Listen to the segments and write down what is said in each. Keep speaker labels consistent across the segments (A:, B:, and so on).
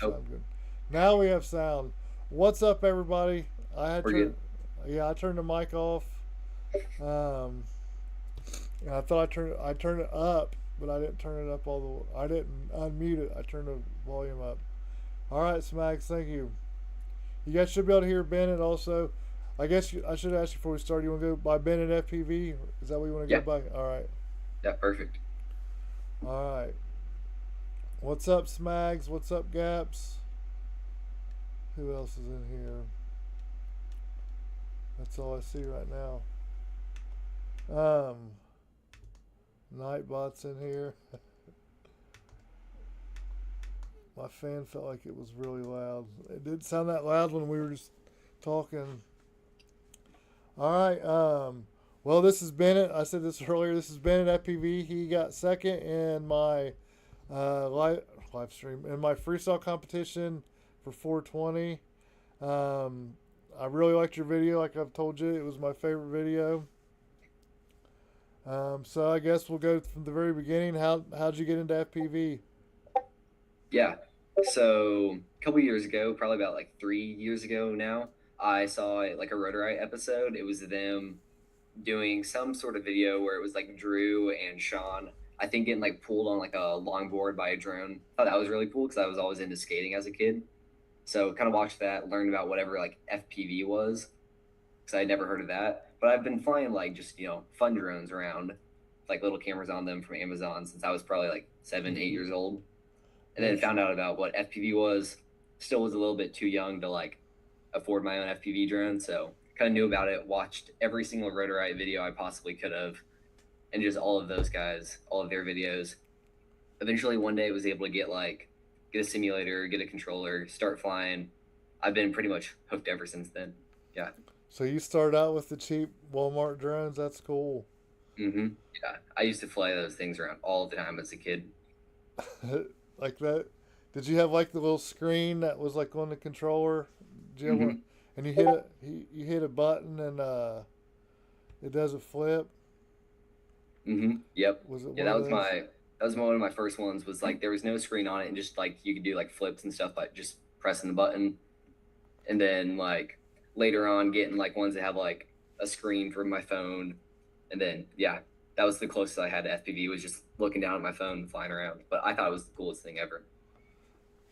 A: Oh,
B: Sound good. Now we have sound. What's up, everybody? I had
A: we're
B: turned,
A: good.
B: yeah, I turned the mic off. Um, I thought I turned it up, but I didn't turn it up all the way. I didn't unmute it. I turned the volume up. All right, Smags, thank you. You guys should be able to hear Bennett also. I should ask you before we start. You want to go by Bennett FPV? Is that what you want to go
A: Yeah,
B: by? All right,
A: yeah, perfect.
B: all right. What's up, Smags? What's up, Gaps? Who else is in here? That's all I see right now. Um, Nightbot's in here. My fan felt like it was really loud. It didn't sound that loud when we were just talking. All right. Well, this is Bennett. I said this earlier. This is Bennett at PV. He got second in my live stream in my freestyle competition for 420. Um, I really liked your video. Like I've told you, it was my favorite video. So I guess we'll go from the very beginning. How'd you get into FPV?
A: Yeah. So a couple years ago, probably about like 3 years ago now, I saw like a Rotorite episode. It was them doing some sort of video where it was like Drew and Sean, I think getting like pulled on like a longboard by a drone. I thought that was really cool because I was always into skating as a kid. So kind of watched that, learned about whatever like FPV was because I had never heard of that. But I've been flying like just fun drones around, like little cameras on them from Amazon since I was probably like 7, 8 years old, and then
B: That's
A: found out about what FPV was. Still was a little bit too young to like afford my own FPV drone, so kind of knew about it. Watched every single Rotorite video I possibly could have, and just all of those guys, all of their videos. Eventually, one day, was able to get a simulator, get a controller, start flying. I've been pretty much hooked ever since then. Yeah.
B: so you started out with the cheap Walmart drones. That's cool.
A: Yeah. I used to fly those things around all the time as a kid.
B: Like that. Did you have like the little screen that was like on the controller? Did you have one?
A: hmm
B: And you hit it. You hit a button and it does a flip.
A: Yep.
B: Was it
A: Yeah,
B: one of those?
A: that was one of my first ones. Was like there was no screen on it, and just like you could do like flips and stuff by just pressing the button. And then like later on, getting like ones that have like a screen for my phone. And then yeah, that was the closest I had to FPV, was just looking down at my phone and flying around. But I thought it was the coolest thing ever.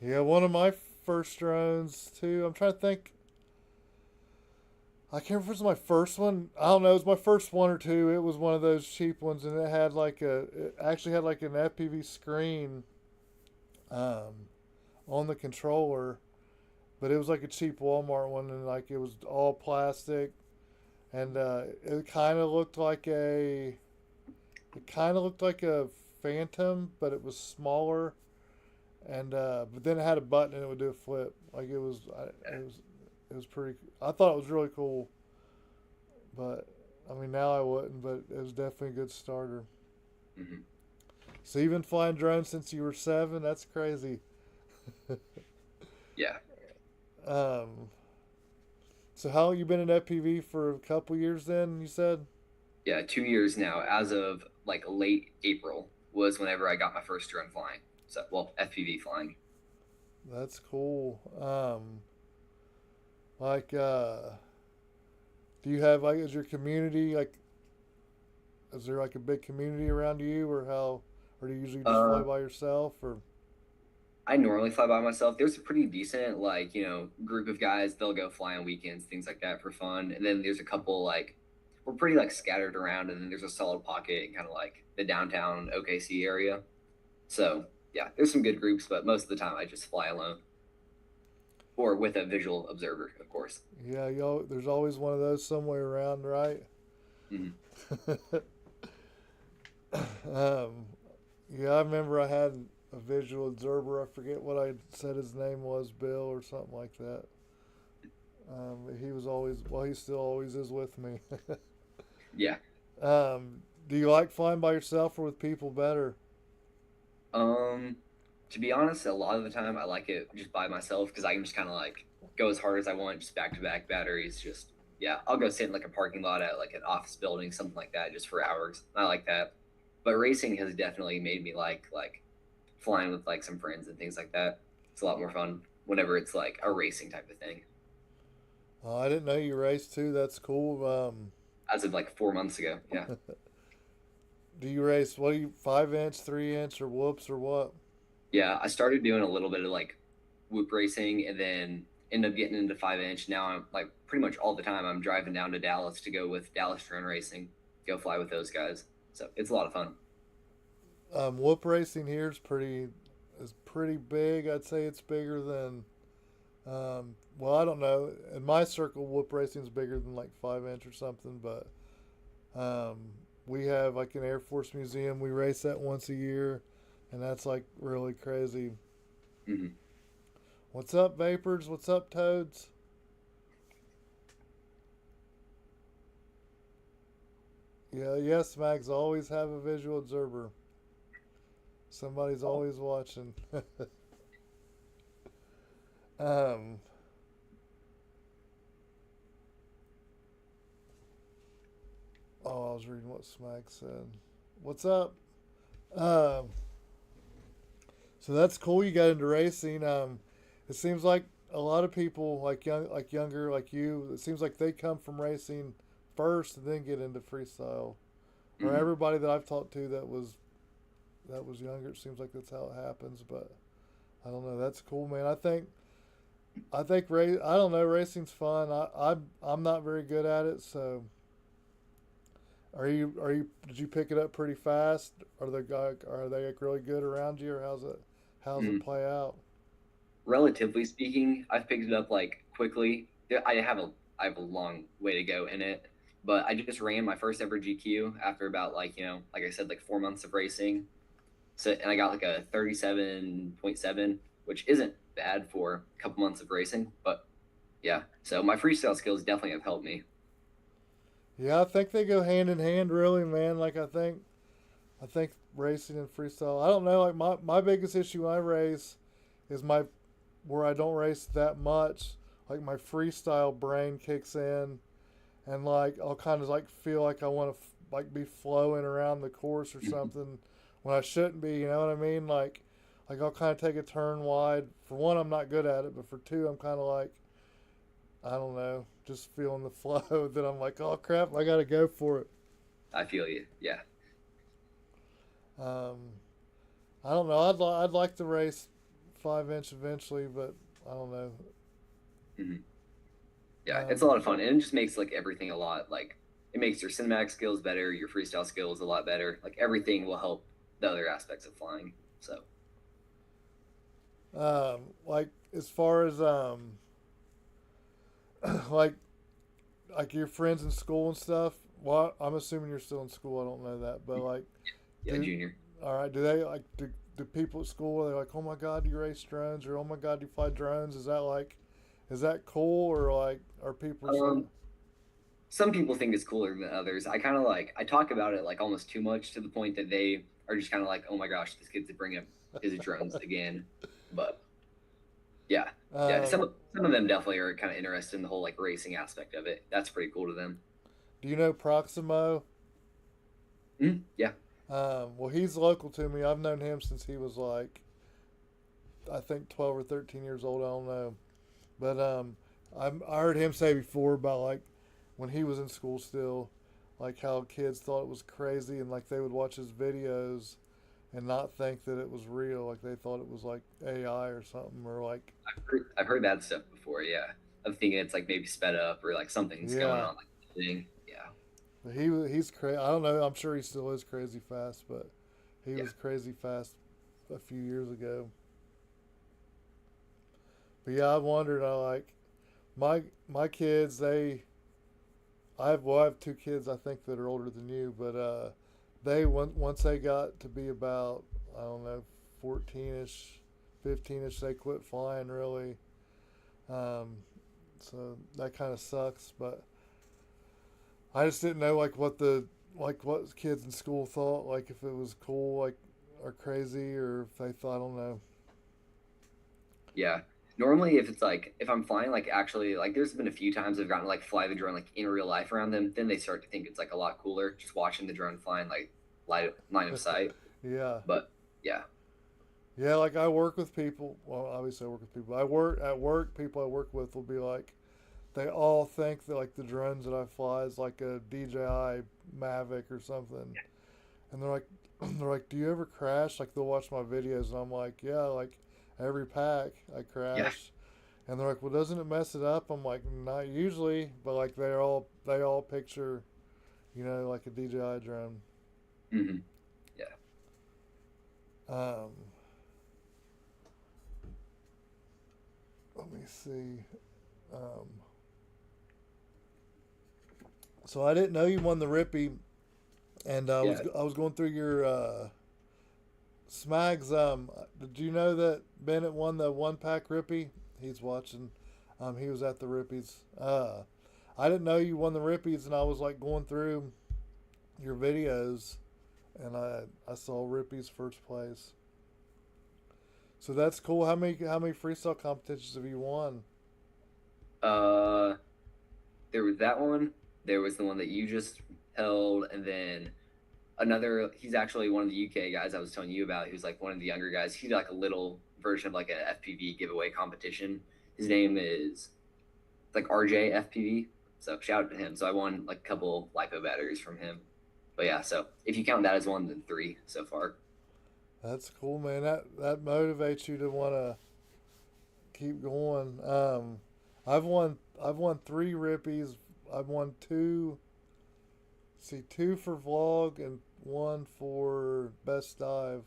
B: Yeah, one of my first drones too. I'm trying to think. I can't remember if it was my first one. I don't know. It was my first one or two. It was one of those cheap ones, and it actually had like an FPV screen um, on the controller, but it was like a cheap Walmart one, and like it was all plastic, and it kind of looked like a Phantom, but it was smaller, and but then it had a button and it would do a flip. Like it was pretty. I thought it was really cool, but I mean now I wouldn't, but it was definitely a good starter.
A: hmm
B: So you've been flying drones since you were 7. That's crazy.
A: Yeah.
B: Um, so how long you been in FPV for a couple years? Then you said
A: Yeah, 2 years now. As of like late April was whenever I got my first drone flying. So, well, FPV flying.
B: that's cool. Like, do you have like is your community like is there like a big community around you, or how, or do you usually just fly
A: Uh,
B: by yourself, or
A: I normally fly by myself. There's a pretty decent group of guys. They'll go fly on weekends, things like that for fun. And then there's a couple like we're pretty like scattered around, and then there's a solid pocket in kind of like the downtown OKC area. So yeah, there's some good groups, but most of the time I just fly alone or with a visual observer, of course.
B: yeah, there's always one of those somewhere around, right?
A: hmm
B: um, yeah, I remember I had a visual observer. I forget what I said his name was, Bill or something like that. He was always, well, he still always is with me.
A: Yeah.
B: Do you like flying by yourself or with people better?
A: Um, to be honest, a lot of the time I like it just by myself because I can just kind of like go as hard as I want, just back to back batteries. Just yeah, I'll go sit in like a parking lot at like an office building, something like that, just for hours. I like that. But racing has definitely made me like flying with like some friends and things like that. It's a lot more fun whenever it's like a racing type of thing.
B: I didn't know you raced too. That's cool.
A: As of like 4 months ago, yeah.
B: Do you race? What do you 5 inch, 3 inch, or whoops or what?
A: Yeah, I started doing a little bit of like whoop racing and then ended up getting into 5 inch. Now I'm like pretty much all the time I'm driving down to Dallas to go with Dallas Drone Racing, go fly with those guys. So it's a lot of fun.
B: Whoop racing here is pretty big. I'd say it's bigger than. Well, I don't know. In my circle, whoop racing is bigger than like 5 inch or something. But um, we have like an Air Force museum. We race that once a year, and that's like really crazy.
A: Hmm.
B: What's up, vapors? What's up, toads? Yeah, yes, Mags. Always have a visual observer. Somebody's always watching. um, oh, I was reading what Smag said. What's up? Um, so that's cool. You got into racing. It seems like a lot of people, like younger, like you. It seems like they come from racing first and then get into freestyle. Or
A: Hmm.
B: everybody that I've talked to that was younger. It seems like that's how it happens. But I don't know. That's cool, man. I think I don't know. Racing's fun. I'm not very good at it. So are you? Did you pick it up pretty fast? Are they like really good around you, or how's it
A: Hmm.
B: play out?
A: Relatively speaking, I've picked it up like quickly. I have a long way to go in it, but I just ran my first ever GQ after about like like I said like 4 months of racing. So and I got like a 37.7, which isn't bad for a couple months of racing, but yeah. So my freestyle skills definitely have helped me.
B: Yeah, I think they go hand in hand, really, man. Like I think racing and freestyle. I don't know. Like my biggest issue when I race is my where I don't race that much. Like my freestyle brain kicks in, and like I'll kind of like feel like I want to like be flowing around the course or something when I shouldn't be. You know what I mean? Like I'll kind of take a turn wide. For one, I'm not good at it, but for two, I'm kind of like I don't know, just feeling the flow. That I'm like, oh crap, I got to go for it.
A: I feel you. Yeah.
B: Um, I don't know. I'd like to race 5 inch eventually, but I don't know.
A: Hmm. Yeah, it's a
B: Um,
A: lot of fun, and it just makes like everything a lot like it makes your cinematic skills better, your freestyle skills a lot better. Like everything will help the other aspects of flying. So,
B: like as far as like your friends in school and stuff. Well, I'm assuming you're still in school. I don't know that, but like,
A: yeah,
B: do
A: junior.
B: all right? Do they like do people at school? Are they like, oh my god, do you race drones, or oh my god, do you fly drones? Is that cool, or like, are people just like,
A: Um, some people think it's cooler than others. I kind of like I talk about it like almost too much to the point that they are just kind of like, oh my gosh, this kid's bringing up his drones again. But yeah, yeah,
B: um,
A: some of them definitely are kind of interested in the whole like racing aspect of it. That's pretty cool to them.
B: do you know Proximo?
A: Yeah.
B: Well, he's local to me. I've known him since he was like, I think 12 or 13 years old. I don't know. But I heard him say before about like when he was in school still, like how kids thought it was crazy and like they would watch his videos and not think that it was real. Like they thought it was like AI or something or like,
A: I've heard that stuff before. Yeah, I'm thinking it's like maybe sped up or like something's going
B: yeah.
A: on. Like thing. Yeah,
B: But he's crazy. I don't know. I'm sure he still is crazy fast, but he
A: yeah,
B: was crazy fast a few years ago. But yeah, I wondered. I like my kids. I have two kids I think that are older than you, but they once they got to be about I don't know 14ish, 15ish, they quit flying really. Um, so that kind of sucks. But I just didn't know what kids in school thought, like if it was cool, like or crazy, or if they thought I don't know.
A: yeah. Normally, if it's like if I'm flying, like actually, like there's been a few times I've gotten to like fly the drone like in real life around them. Then they start to think it's like a lot cooler just watching the drone flying like line of sight.
B: Yeah.
A: But yeah,
B: Yeah, like I work with people. Well, obviously I work with people. I work at work. People I work with will be like, they all think that like the drones that I fly is like a DJI Mavic or something, and they're like, they're like, do you ever crash? Like they'll watch my videos, and I'm like, yeah, like every pack I
A: Yeah.
B: crash, and they're like, well, doesn't it mess it up? I'm like, not usually, but like they all picture, like a DJI drone.
A: Hmm. Yeah.
B: Um, Let me see. Um, so I didn't know you won the Rippy, and
A: Yeah.
B: I was going through your Smags. Did you know that Bennett won the one pack Rippy? He's watching. He was at the Rippies. I didn't know you won the Rippies, and I was like going through your videos, and I saw Rippy's first place. So that's cool. How many freestyle competitions have you won?
A: Uh, there was that one. There was the one that you just held, and then another. He's actually one of the UK guys I was telling you about. He was like one of the younger guys. He did like a little version of like a FPV giveaway competition. His name is like RJ FPV. So shout out to him. So I won like a couple lipo batteries from him. But yeah, so if you count that as one, then three so far.
B: That's cool, man. That motivates you to want to keep going. I've won three Rippies. I've won two. See, two for vlog and one for best dive.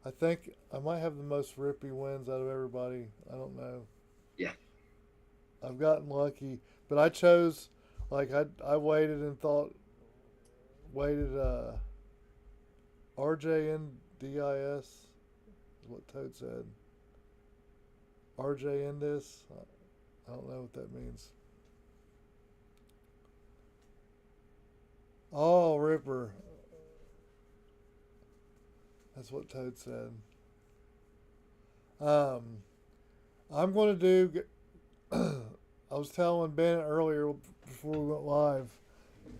B: I think I might have the most Rippy wins out of everybody. I don't know.
A: Yeah.
B: I've gotten lucky, but I chose like I waited and thought waited RJNDIS is what Toad said. RJ in this. I don't know what that means. Oh, Ripper. That's what Toad said. Um, I'm going to do. I was telling Bennett earlier before we went live.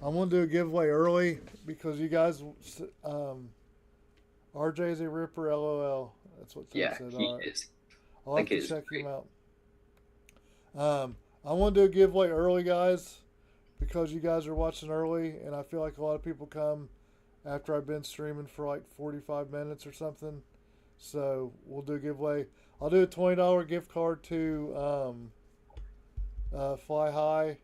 B: I'm going to do a giveaway early because you guys. RJ's a Ripper, LOL. That's what Toad
A: Yeah,
B: said.
A: he
B: All right.
A: is.
B: I'll
A: That
B: have to
A: kid is
B: check him
A: great.
B: out. I want to do a giveaway early, guys, because you guys are watching early, and I feel like a lot of people come after I've been streaming for like 45 minutes or something. So we'll do a giveaway. I'll do a $20 gift card to Fly High.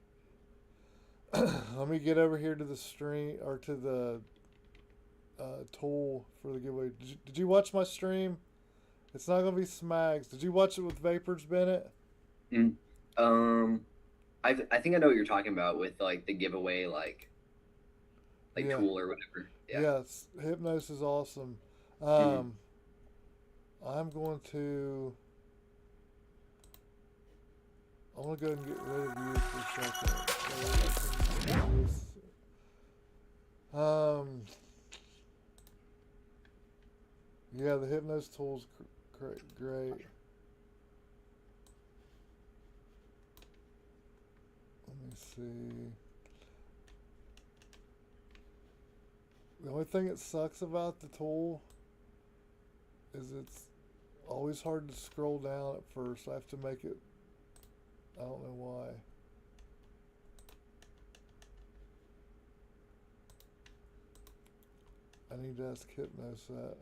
B: Let me get over here to the stream or to the tool for the giveaway. Did you watch my stream? It's not gonna be Smags. Did you watch it with Vapors, Bennett?
A: Mm. Um, I think I know what you're talking about with like the giveaway like
B: Yeah.
A: tool or whatever. Yeah.
B: Yes. Hypnos is awesome.
A: Hmm.
B: Um, I'm going to. I'm gonna go and get rid of you for a second. So I can use- yeah, the Hypnos tool's great. Let me see. The only thing that sucks about the tool is it's always hard to scroll down at first. I have to make it. I don't know why. I need to ask Hypnos that.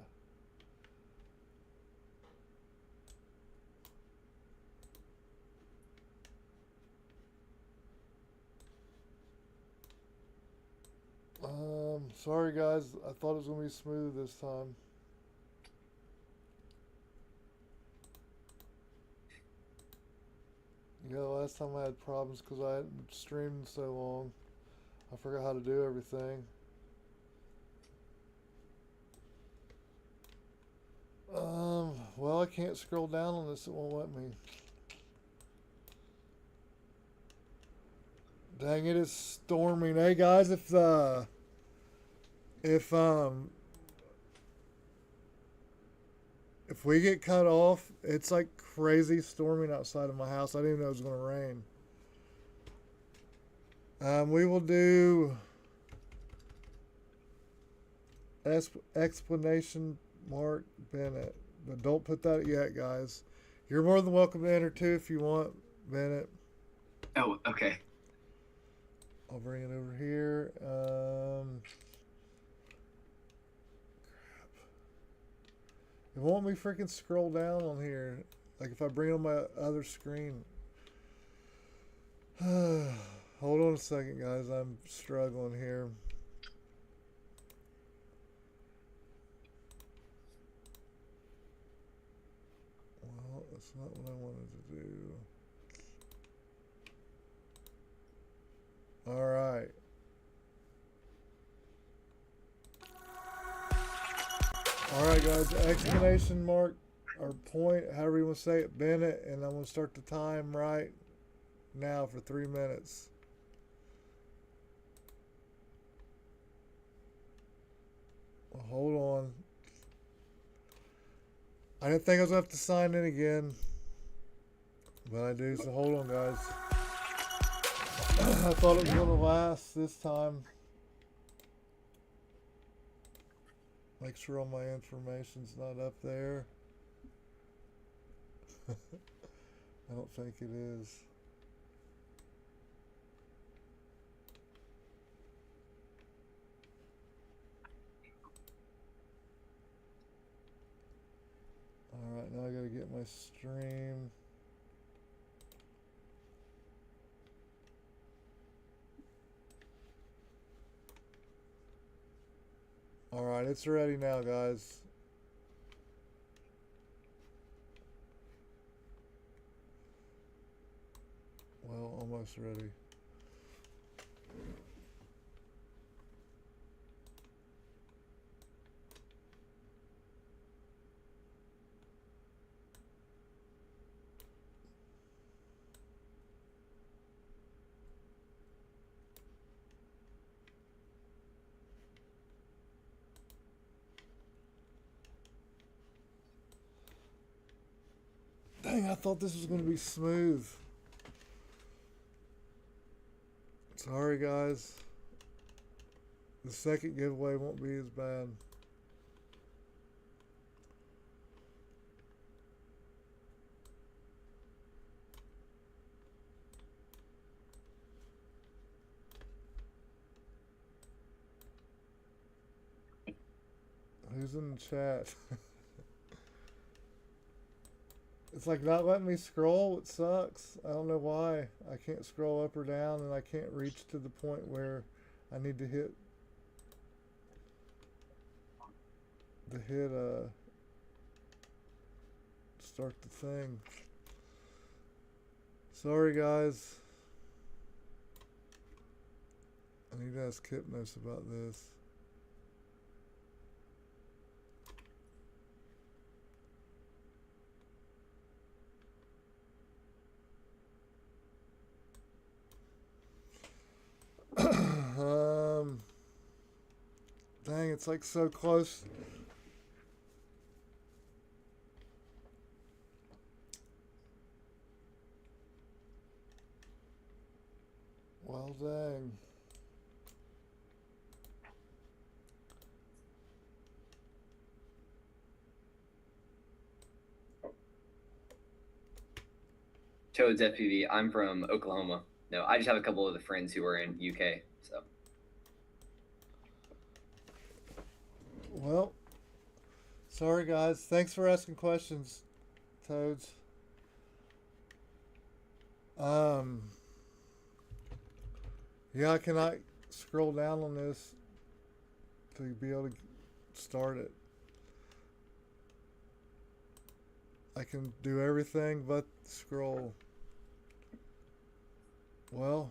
B: Sorry guys. I thought it was gonna be smooth this time. Yeah, last time I had problems because I hadn't streamed so long. I forgot how to do everything. Well, I can't scroll down on this. It won't let me. Dang, it is storming. Hey guys, if if we get cut off, it's like crazy storming outside of my house. I didn't even know it was gonna rain. We will do explanation mark Bennett. but don't put that yet, guys. You're more than welcome to enter too if you want, Bennett.
A: Oh, okay.
B: I'll bring it over here. It won't me freaking scroll down on here. Like if I bring it on my other screen. Hold on a second, guys. I'm struggling here. Well, that's not what I wanted to do. All right. All right, guys. Exclamation mark or point, however you want to say it, Bennett, and I'm going to start the time right now for 3 minutes. Well, hold on. I didn't think I was going to have to sign in again, but I do, so hold on, guys. I thought it was going to last this time. Make sure all my information's not up there. I don't think it is. Alright, now I gotta get my stream. Alright, it's ready now, guys. Well, almost ready. Dang, I thought this was going to be smooth. Sorry, guys. The second giveaway won't be as bad. Who's in the chat? It's like not letting me scroll. It sucks. I don't know why. I can't scroll up or down, and I can't reach to the point where I need to hit start the thing. Sorry, guys. I need to ask Kipnos about this. Dang, it's like so close. Well, dang.
A: Toad's FPV. I'm from Oklahoma. No, I just have a couple of the friends who are in UK. So.
B: Well, sorry, guys. Thanks for asking questions, Toads. Yeah, I cannot scroll down on this to be able to start it. I can do everything but scroll. Well,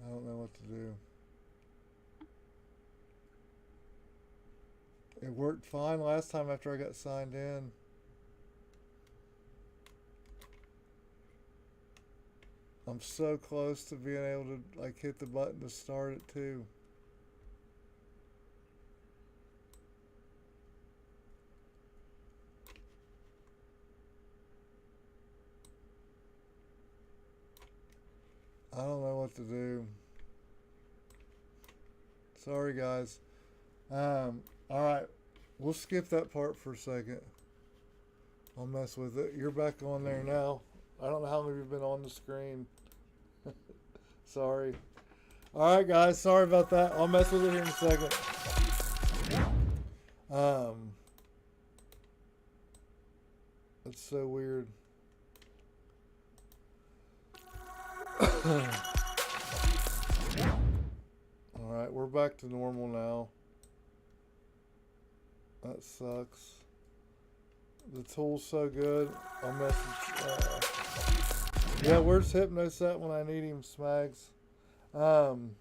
B: I don't know what to do. It worked fine last time after I got signed in. I'm so close to being able to like hit the button to start it too. I don't know what to do. Sorry, guys. All right, we'll skip that part for a second. I'll mess with it. You're back on there now. I don't know how long you've been on the screen. Sorry. All right, guys. Sorry about that. I'll mess with it here in a second. Um, it's so weird. All right, we're back to normal now. That sucks. The tool's so good. I'll message. Yeah, where's Hypnos at when I need him, Smags? Um,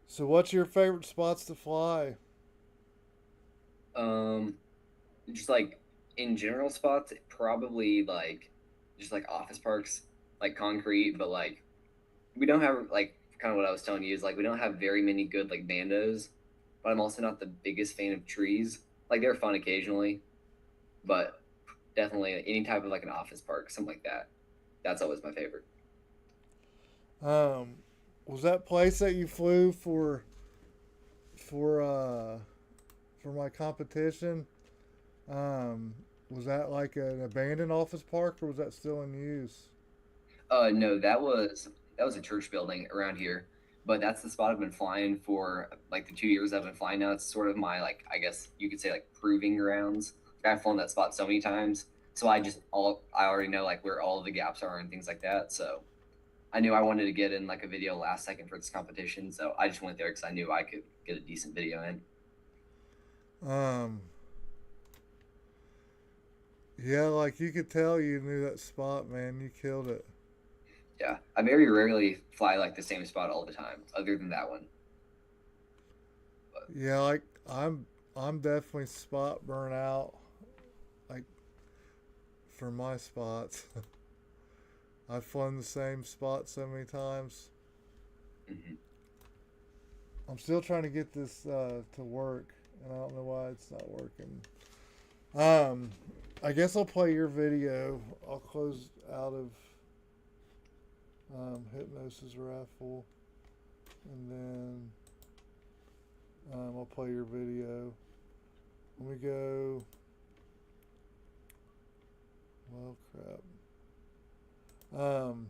B: so what's your favorite spots to fly?
A: Um, just like in general spots, probably like just like office parks, like concrete, but like we don't have like kind of what I was telling you is like we don't have very many good like bandos, but I'm also not the biggest fan of trees. Like they're fun occasionally, but definitely any type of like an office park, something like that. That's always my favorite.
B: Um, was that place that you flew for uh for my competition? Um, was that like an abandoned office park or was that still in use?
A: No, that was a church building around here, but that's the spot I've been flying for like the 2 years I've been flying now. It's sort of my like I guess you could say like proving grounds. Like, I've flown that spot so many times, so I already know like where all of the gaps are and things like that. So I knew I wanted to get in like a video last second for this competition, so I just went there because I knew I could get a decent video in.
B: Um, yeah, like you could tell you knew that spot, man. You killed it.
A: Yeah, I very rarely fly like the same spot all the time, other than that one. But
B: Yeah, like I'm definitely spot burnt out. Like for my spots, I've flown the same spot so many times.
A: mhm.
B: I'm still trying to get this to work, and I don't know why it's not working. Um, I guess I'll play your video. I'll close out of Hypnosis Raffle, and then I'll play your video. Let me go. Well, crap. Um,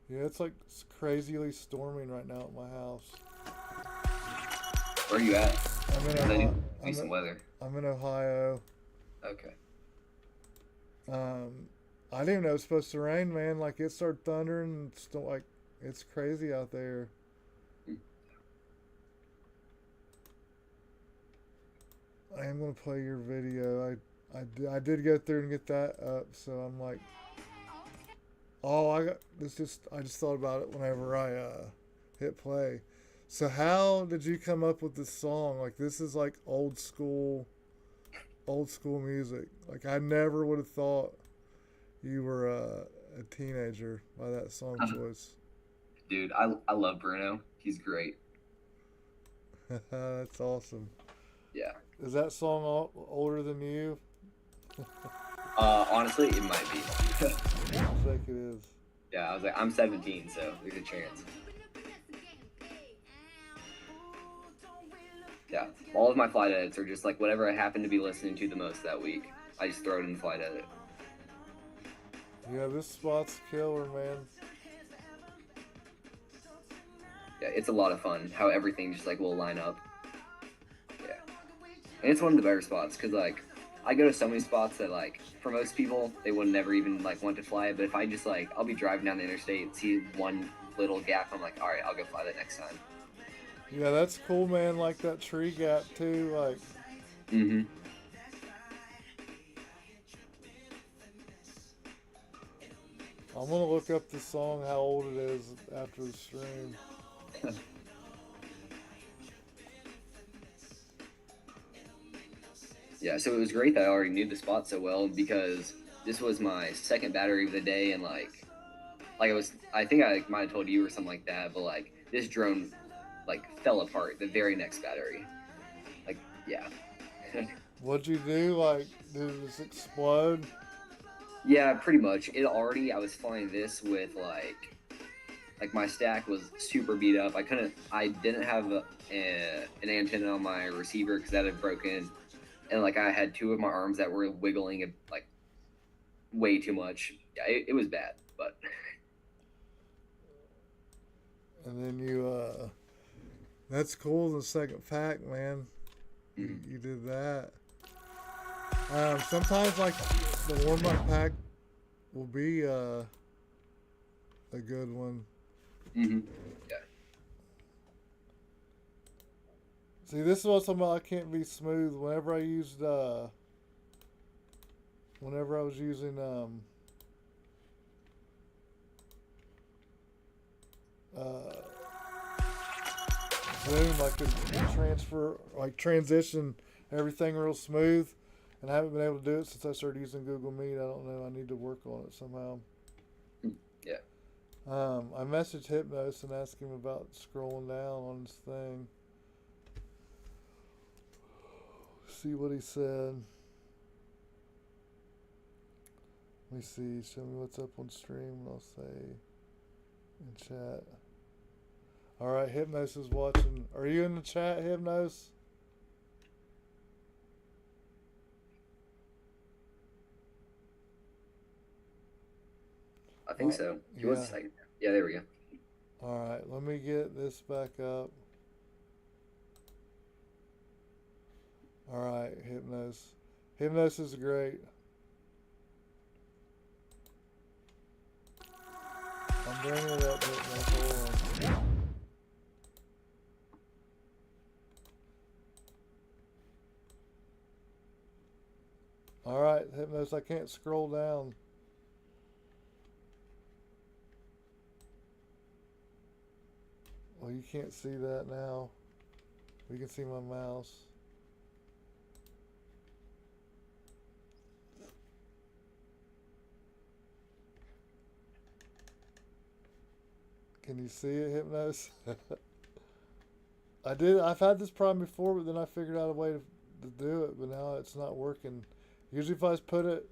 B: yeah, it's like it's crazily storming right now at my house.
A: Where are you at?
B: I'm in
A: Because I need
B: Ohio.
A: decent weather.
B: I'm in Ohio.
A: Okay.
B: Um, I didn't even know it was supposed to rain, man. Like it started thundering. It's still like it's crazy out there.
A: Hmm.
B: I am gonna play your video. I did go through and get that up, so I'm like, oh, I got this. I just thought about it whenever I hit play. So how did you come up with this song? Like this is like old school music. Like I never would have thought you were a teenager by that song choice.
A: Dude, I love Bruno. He's great.
B: That's awesome.
A: Yeah.
B: Is that song older than you?
A: Honestly, it might be.
B: I think it is.
A: Yeah, I was like, I'm 17, so there's a chance. Yeah, all of my flight edits are just like whatever I happen to be listening to the most that week. I just throw it in the flight edit.
B: Yeah, this spot's killer, man.
A: Yeah, it's a lot of fun how everything just like will line up. Yeah, and it's one of the better spots because like I go to so many spots that like for most people they would never even like want to fly it. But if I just like I'll be driving down the interstate and see one little gap, I'm like, all right, I'll go fly that next time.
B: Yeah, that's cool, man. Like that tree gap too. Like,
A: Mm-hmm.
B: I'm gonna look up the song, how old it is after the stream.
A: Yeah, so it was great that I already knew the spot so well because this was my second battery of the day, and like it was. I think I might have told you or something like that, but like this drone like fell apart the very next battery. Like, yeah.
B: What'd you do? Like, did it just explode?
A: Yeah, pretty much. It already. I was flying this with like my stack was super beat up. I didn't have an antenna on my receiver because that had broken, and like I had two of my arms that were wiggling like way too much. Yeah, it was bad, but
B: And then that's cool. The second pack, man. You,
A: mhm.
B: you did that. Sometimes, like, the warm up pack will be a good one.
A: Mhm. Yeah.
B: See, this is what I'm talking about. I can't be smooth. Whenever I was using uh, Zoom, I could transition everything real smooth, and I haven't been able to do it since I started using Google Meet. I don't know. I need to work on it somehow.
A: Mm, yeah.
B: I messaged Hypnos and asked him about scrolling down on his thing. See what he said. Let me see. Show me what's up on stream, and I'll say in chat. All right, Hypnos is watching. Are you in the chat, Hypnos?
A: I think so. He was a
B: Yeah.
A: second. Yeah, there we go.
B: All right, let me get this back up. All right, Hypnos. Hypnos is great. I'm bringing it up, Hypnos. Hold on. All right, Hypnos. I can't scroll down. Well, you can't see that now. You can see my mouse. Can you see it, Hypnos? I did. I've had this problem before, but then I figured out a way to do it. But now it's not working. Usually, if I just put it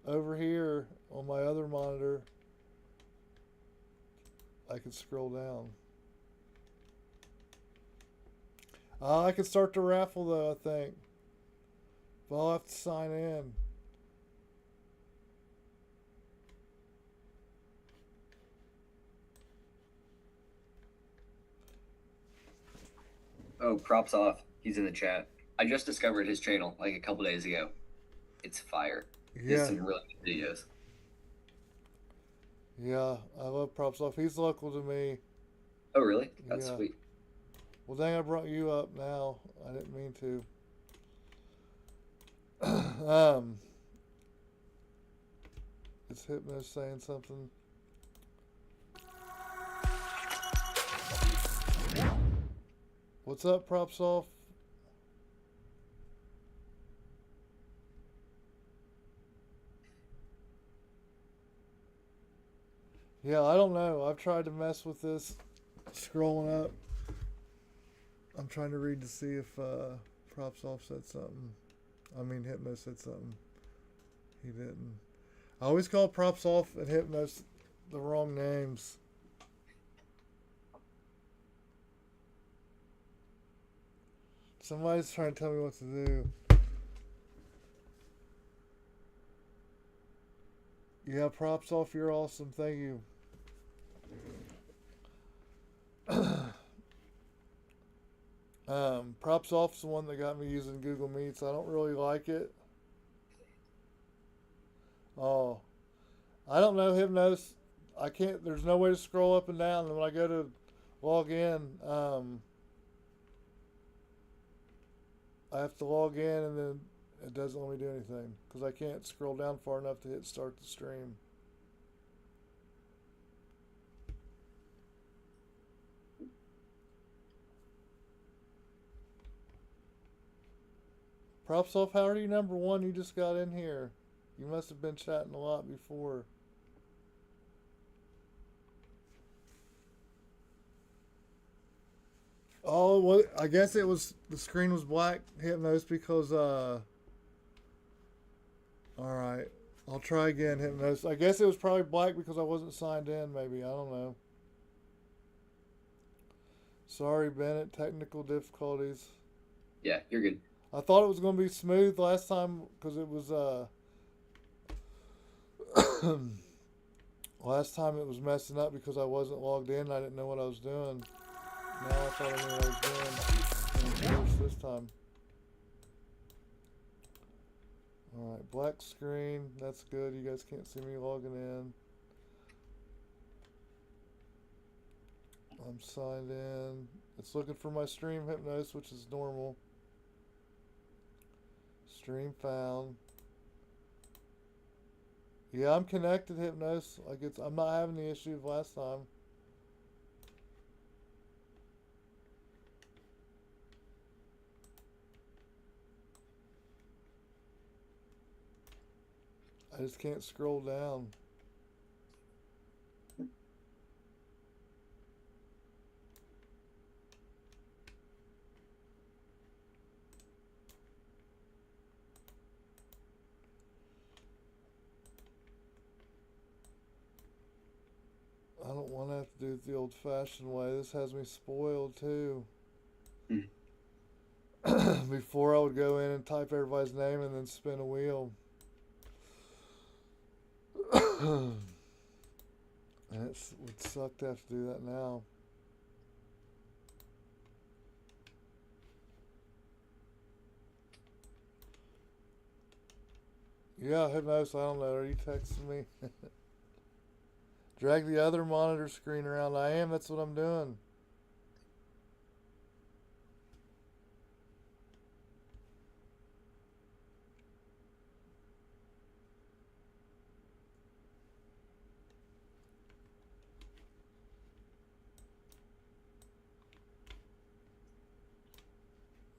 B: over here on my other monitor, I can scroll down. I can start the raffle though. I think, but I'll have to sign in.
A: Oh, props off. He's in the chat. I just discovered his channel like a couple days ago. It's fire. He has
B: Yeah,
A: some really good videos.
B: yeah. I love props off. He's local to me.
A: Oh, really? That's
B: Yeah.
A: sweet.
B: Well, dang, I brought you up now. I didn't mean to. um, is Hypnos saying something? What's up, props off? Yeah, I don't know. I've tried to mess with this scrolling up. I'm trying to read to see if props off said something. I mean, Hypnos said something. He didn't. I always call props off and Hypnos the wrong names. Somebody's trying to tell me what to do. Yeah, props off. You're awesome. Thank you. Props off's the one that got me using Google Meets. I don't really like it. Oh, I don't know Hypnos. I can't. There's no way to scroll up and down. And when I go to log in, I have to log in, and then it doesn't let me do anything because I can't scroll down far enough to hit start the stream. Props off. How are you number one? You just got in here. You must have been chatting a lot before. Oh, well, I guess it was the screen was black, Hypnos, because all right, I'll try again, Hypnos. I guess it was probably black because I wasn't signed in. Maybe I don't know. Sorry, Bennett. Technical difficulties.
A: Yeah, you're good.
B: I thought it was going to be smooth last time because it was last time it was messing up because I wasn't logged in. And I didn't know what I was doing. Now I thought I knew what I was doing. And it's worse this time. All right, black screen. That's good. You guys can't see me logging in. I'm signed in. It's looking for my stream Hypnos, which is normal. Stream found. Yeah, I'm connected, Hypnos. Like I'm not having the issue of last time. I just can't scroll down. I don't want to have to do it the old-fashioned way. This has me spoiled too.
A: Hmm.
B: Before I would go in and type everybody's name and then spin a wheel. And it would suck to have to do that now. Yeah, Hypnos, I don't know. Are you texting me? Drag the other monitor screen around. I am. That's what I'm doing.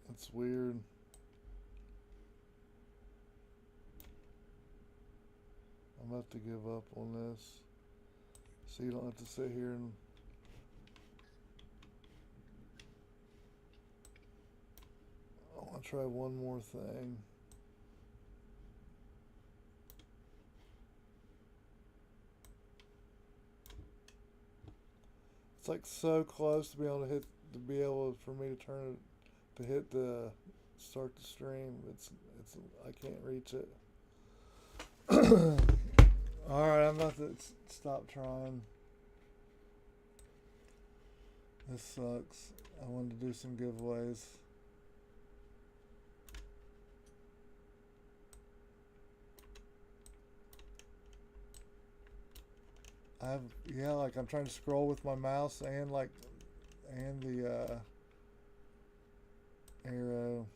B: That's weird. I'm about to give up on this. So you don't have to sit here and... I want to try one more thing. It's like so close to be able to hit, to be able for me to turn it, to hit the start the stream. It's I can't reach it. All right, I'm about to stop trying. This sucks. I wanted to do some giveaways. Yeah, like I'm trying to scroll with my mouse and like and the arrow.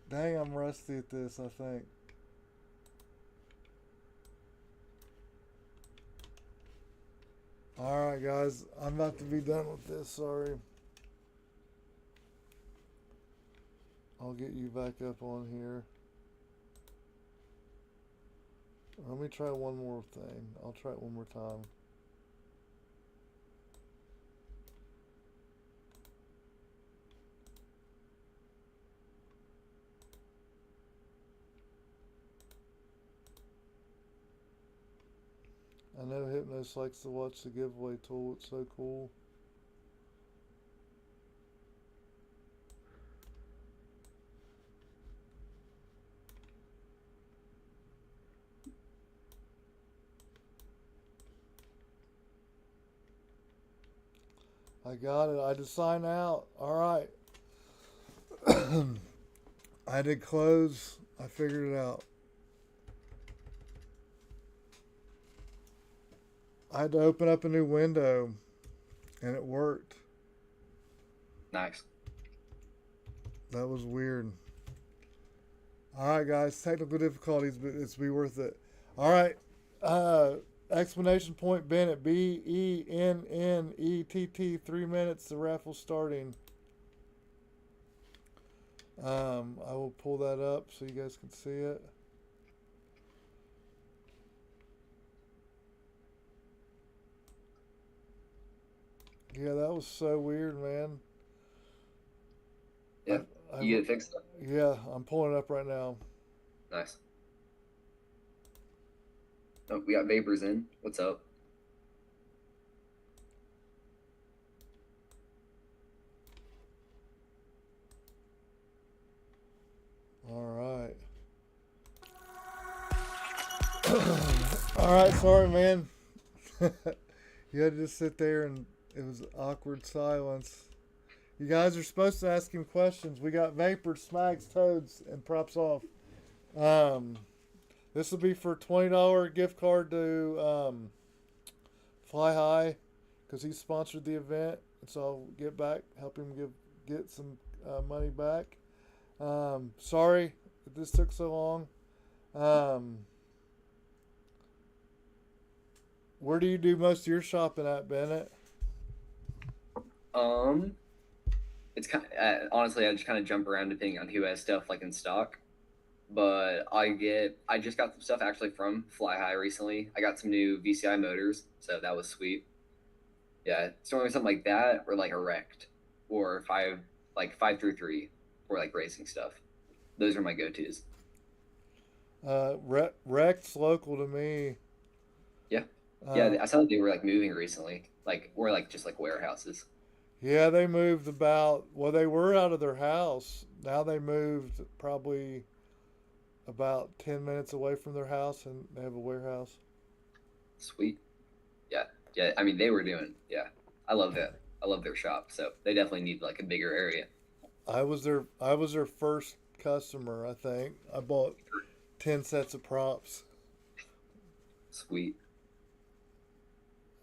B: Dang, I'm rusty at this, I think. Alright guys, I'm about to be done with this, sorry. I'll get you back up on here. Let me try one more thing. I'll try it one more time. I know Hypnos likes to watch the giveaway tool. It's so cool. I got it. I just sign out. All right. I did close. I figured it out. I had to open up a new window, and it worked.
A: Nice.
B: That was weird. All right, guys. Technical difficulties, but it's be worth it. All right. Explanation point Bennett. BENNETT. 3 minutes. The raffle starting. I will pull that up so you guys can see it. Yeah, that was so weird, man.
A: Yeah,
B: I, I,
A: you get it fixed though.
B: yeah, I'm pulling it up right now.
A: Nice. Oh, we got vapors in. What's up?
B: All right. All right, sorry, man. You had to just sit there and it was awkward silence. You guys are supposed to ask him questions. We got vapors, smags, toads, and props off. Um, this will be for $20 gift card to Fly High because he sponsored the event, and so I'll get back, help him get some money back. Sorry that this took so long. Um, where do you do most of your shopping at, Bennett?
A: Um, it's kind honestly, I just kind of jump around depending on who has stuff like in stock. But I just got some stuff actually from Fly High recently. I got some new VCI motors, so that was sweet. Yeah, it's normally something like that, or like erect, or like 5 through 3, or like racing stuff. Those are my go tos.
B: Rec's local to me.
A: Yeah, yeah.
B: Uh,
A: I saw that they were like moving recently, like or like just like warehouses.
B: yeah, they moved about. Well, they were out of their house. Now they moved probably about 10 minutes away from their house, and they have a warehouse.
A: Sweet. Yeah, yeah. I mean, they were doing. Yeah, I love that. I love their shop. So they definitely need like a bigger area.
B: I was their first customer. I think I bought 10 sets of props.
A: Sweet.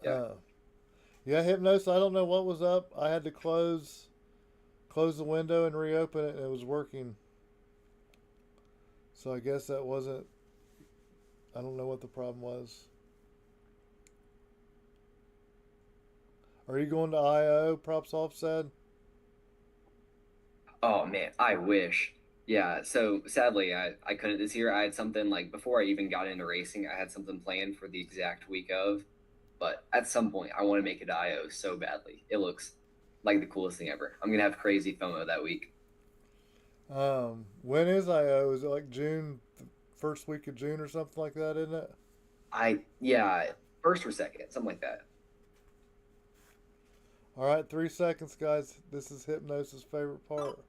A: Yeah.
B: Uh, yeah, Hypnos. I don't know what was up. I had to close the window and reopen it, and it was working. So I guess that wasn't. I don't know what the problem was. Are you going to IO? Props off said.
A: Oh man, I wish. Yeah, so sadly I couldn't this year. I had something like before I even got into racing, I had something planned for the exact week of, but at some point I want to make it to IO so badly. It looks like the coolest thing ever. I'm gonna have crazy FOMO that week.
B: When is IO? Is it like June, the first week of June or something like that? Isn't it?
A: Yeah, first or second, something like that.
B: All right, 3 seconds, guys. This is Hypnosis' favorite part.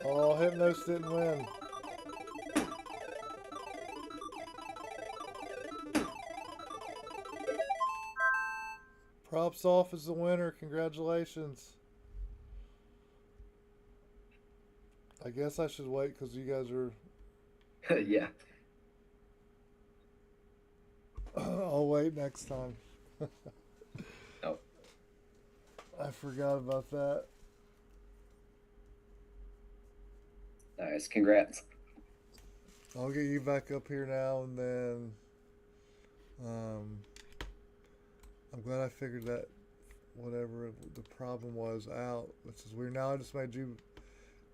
B: Oh, Hypnosis didn't win. Props off is the winner. Congratulations. I guess I should wait because you guys are.
A: Yeah.
B: I'll wait next time.
A: Oh,
B: I forgot about that.
A: nice. Congrats.
B: I'll get you back up here now and then. Um, I'm glad I figured that whatever the problem was out, which is weird. Now I just made you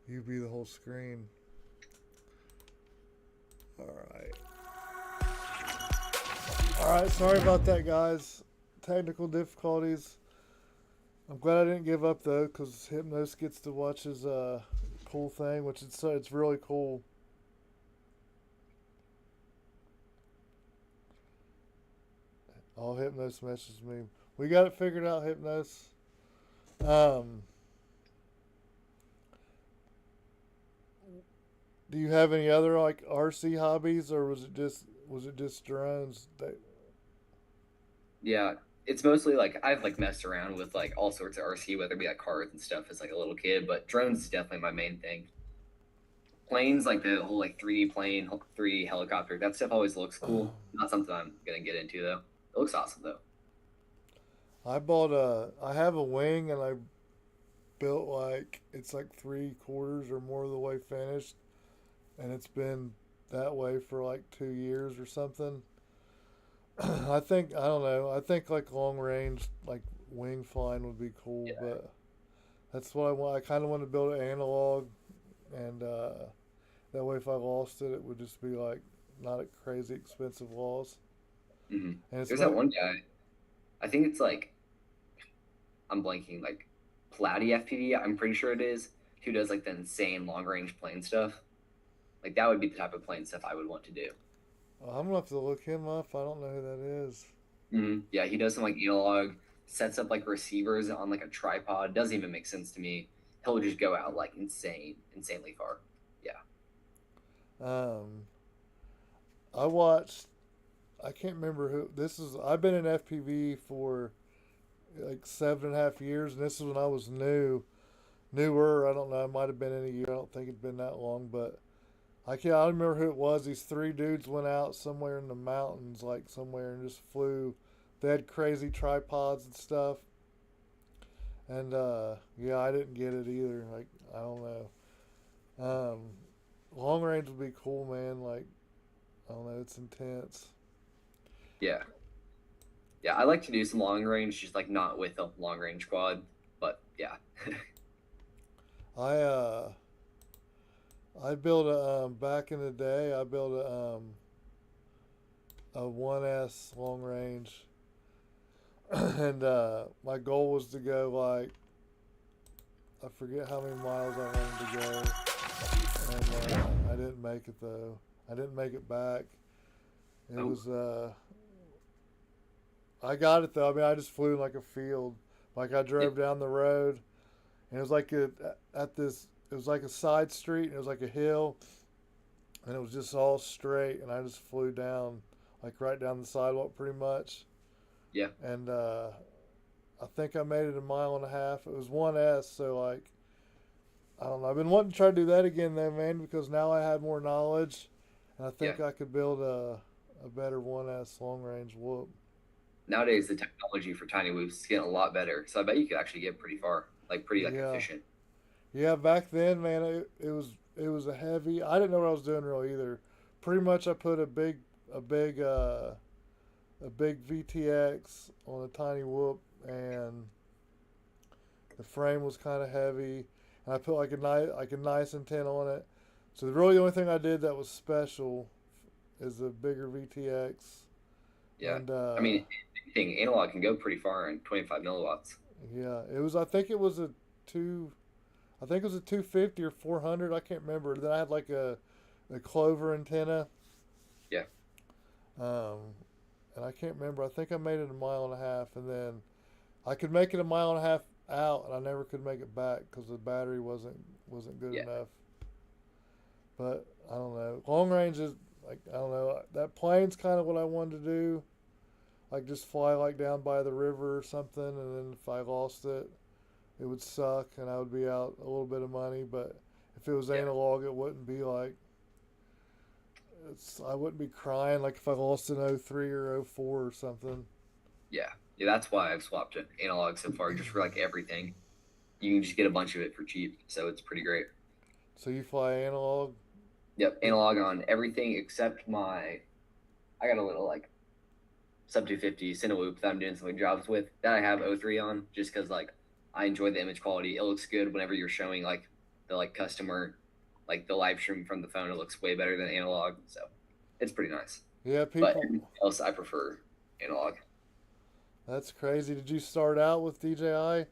B: be the whole screen. All right. All right. Sorry about that, guys. Technical difficulties. I'm glad I didn't give up though, because Hypnos gets to watch his cool thing, which it's really cool. All Hypnos messaged me. We got it figured out, Hypnos. Um, do you have any other like RC hobbies, or was it just drones? That
A: Yeah, it's mostly like I've like messed around with like all sorts of RC, whether it be like cars and stuff as like a little kid, but drones is definitely my main thing. Planes, like the whole like 3D plane, 3D helicopter, that stuff always looks cool. Not something I'm gonna get into though. It looks awesome though.
B: I have a wing, and I built like it's like 3/4 or more of the way finished, and it's been that way for like 2 years or something. I don't know. I think like long range like wing flying would be cool,
A: Yeah,
B: but that's what I want. I kind of want to build an analog and That way, if I lost it, it would just be like not a crazy expensive loss.
A: Hmm.
B: And it's
A: There's that
B: not.
A: one guy. I think it's like I'm blanking, like Platy FPV. I'm pretty sure it is. Who does like the insane long range plane stuff? Like that would be the type of plane stuff I would want to do.
B: I'm gonna have to look him up. I don't know who that is.
A: Yeah, he does some like analog, sets up like receivers on like a tripod. Doesn't even make sense to me. He'll just go out like insanely far. Yeah,
B: Um, I watched. I can't remember who this is. I've been in FPV for like 7.5 years, and this is when I was newer. I don't know. It might have been in a year. I don't think it'd been that long, but I can't. I don't remember who it was. These three dudes went out somewhere in the mountains, like somewhere, and just flew. They had crazy tripods and stuff, and yeah, I didn't get it either. Like I don't know. Um, long range would be cool, man. Like I don't know. It's intense.
A: yeah, yeah. I like to do some long range, just like not with a long range quad, but yeah,
B: I I built a back in the day. I built a 1S long range, and my goal was to go like I forget how many miles I wanted to go, and I didn't make it though. I didn't make it back. It
A: oh
B: was I got it though. I mean, I just flew in like a field. Like I
A: yeah,
B: drove down the road, and it was like at this. It was like a side street, and it was like a hill, and it was just all straight, and I just flew down, like right down the sidewalk, pretty much.
A: yeah,
B: And I think I made it a mile and a half. It was 1S, so like I don't know. I've been wanting to try to do that again, though, man, because now I had more knowledge, and I
A: yeah.
B: think I could build a better 1S long range whoop.
A: Nowadays, the technology for tiny whoops is getting a lot better, so I bet you could actually get pretty far, like pretty like
B: Yeah,
A: efficient.
B: yeah. Back then, man, it was a heavy. I didn't know what I was doing real either. Pretty much, I put a big a big VTX on a tiny whoop, and the frame was kind of heavy, and I put like a nice antenna on it. So really, the only thing I did that was special is a bigger VTX,
A: Yeah,
B: and
A: I mean, anything analog can go pretty far in 25 milliwatts.
B: yeah, it was. I think it was a two. I think it was a 250 or 400. I can't remember. Then I had like a clover antenna,
A: Yeah,
B: um, and I can't remember. I think I made it a mile and a half, and then I could make it a mile and a half out, and I never could make it back because the battery wasn't good
A: yeah,
B: enough. But I don't know. Long range is like I don't know. That plane's kind of what I wanted to do. Like just fly like down by the river or something, and then if I lost it, it would suck, and I would be out a little bit of money. But if it was
A: yeah,
B: analog, it wouldn't be like I wouldn't be crying like if I lost an '03 or '04 or something.
A: yeah, yeah. That's why I've swapped to analog so far, just for like everything. You can just get a bunch of it for cheap, so it's pretty great.
B: So you fly analog?
A: Yep, analog on everything except my. I got a little like sub 250 Cineloop that I'm doing some like, jobs with that I have O3 on, just because like I enjoy the image quality. It looks good whenever you're showing like the like customer like the live stream from the phone. It looks way better than analog, so it's pretty nice.
B: Yeah,
A: But
B: people.
A: everything else I prefer analog.
B: That's crazy. Did you start out with DJI?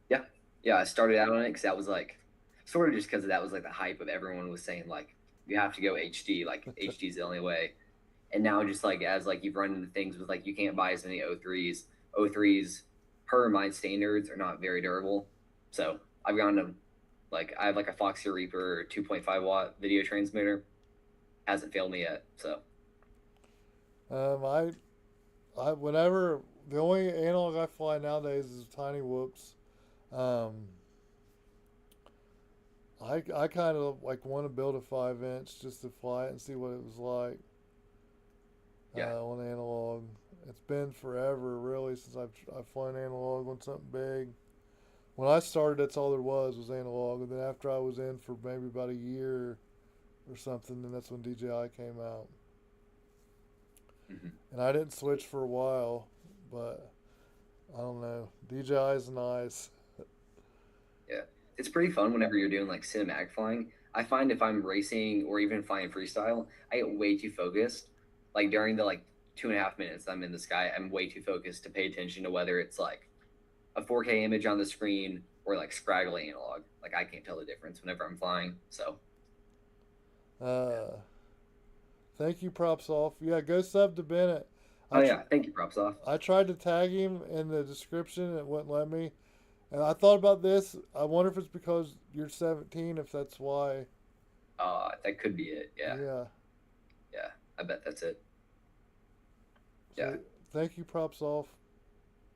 A: Yeah, yeah. I started out on it because that was like sort of just because that was like the hype of everyone was saying like you have to go HD, like HD is the only way. And now just like as like you've run into things with like you can't buy as many O3s. O3s per my standards are not very durable. So I've gone to like I have like a Foxy Reaper 2.5 watt video transmitter. Hasn't failed me yet. So
B: Um, I whenever the only analog I fly nowadays is tiny whoops. Um, I kind of like want to build a 5 inch just to fly it and see what it was like
A: yeah,
B: on analog. It's been forever, really, since I've flown analog on something big. When I started, that's all there was analog, and then after I was in for maybe about a year or something, then that's when DJI came out.
A: hmm,
B: And I didn't switch for a while, but I don't know. DJI is nice.
A: yeah. It's pretty fun whenever you're doing like cinematic flying. I find if I'm racing or even flying freestyle, I get way too focused. Like during the like 2.5 minutes I'm in the sky, I'm way too focused to pay attention to whether it's like a 4K image on the screen or like scraggly analog. Like I can't tell the difference whenever I'm flying. So yeah.
B: Uh, Thank you, props off. Yeah, go sub to Bennett.
A: Oh
B: I tr-
A: yeah, thank you, props off.
B: I tried to tag him in the description, it wouldn't let me. And I thought about this. I wonder if it's because you're 17, if that's why.
A: That could be it. Yeah,
B: Yeah.
A: yeah. I bet that's it. Yeah,
B: So thank you, props off.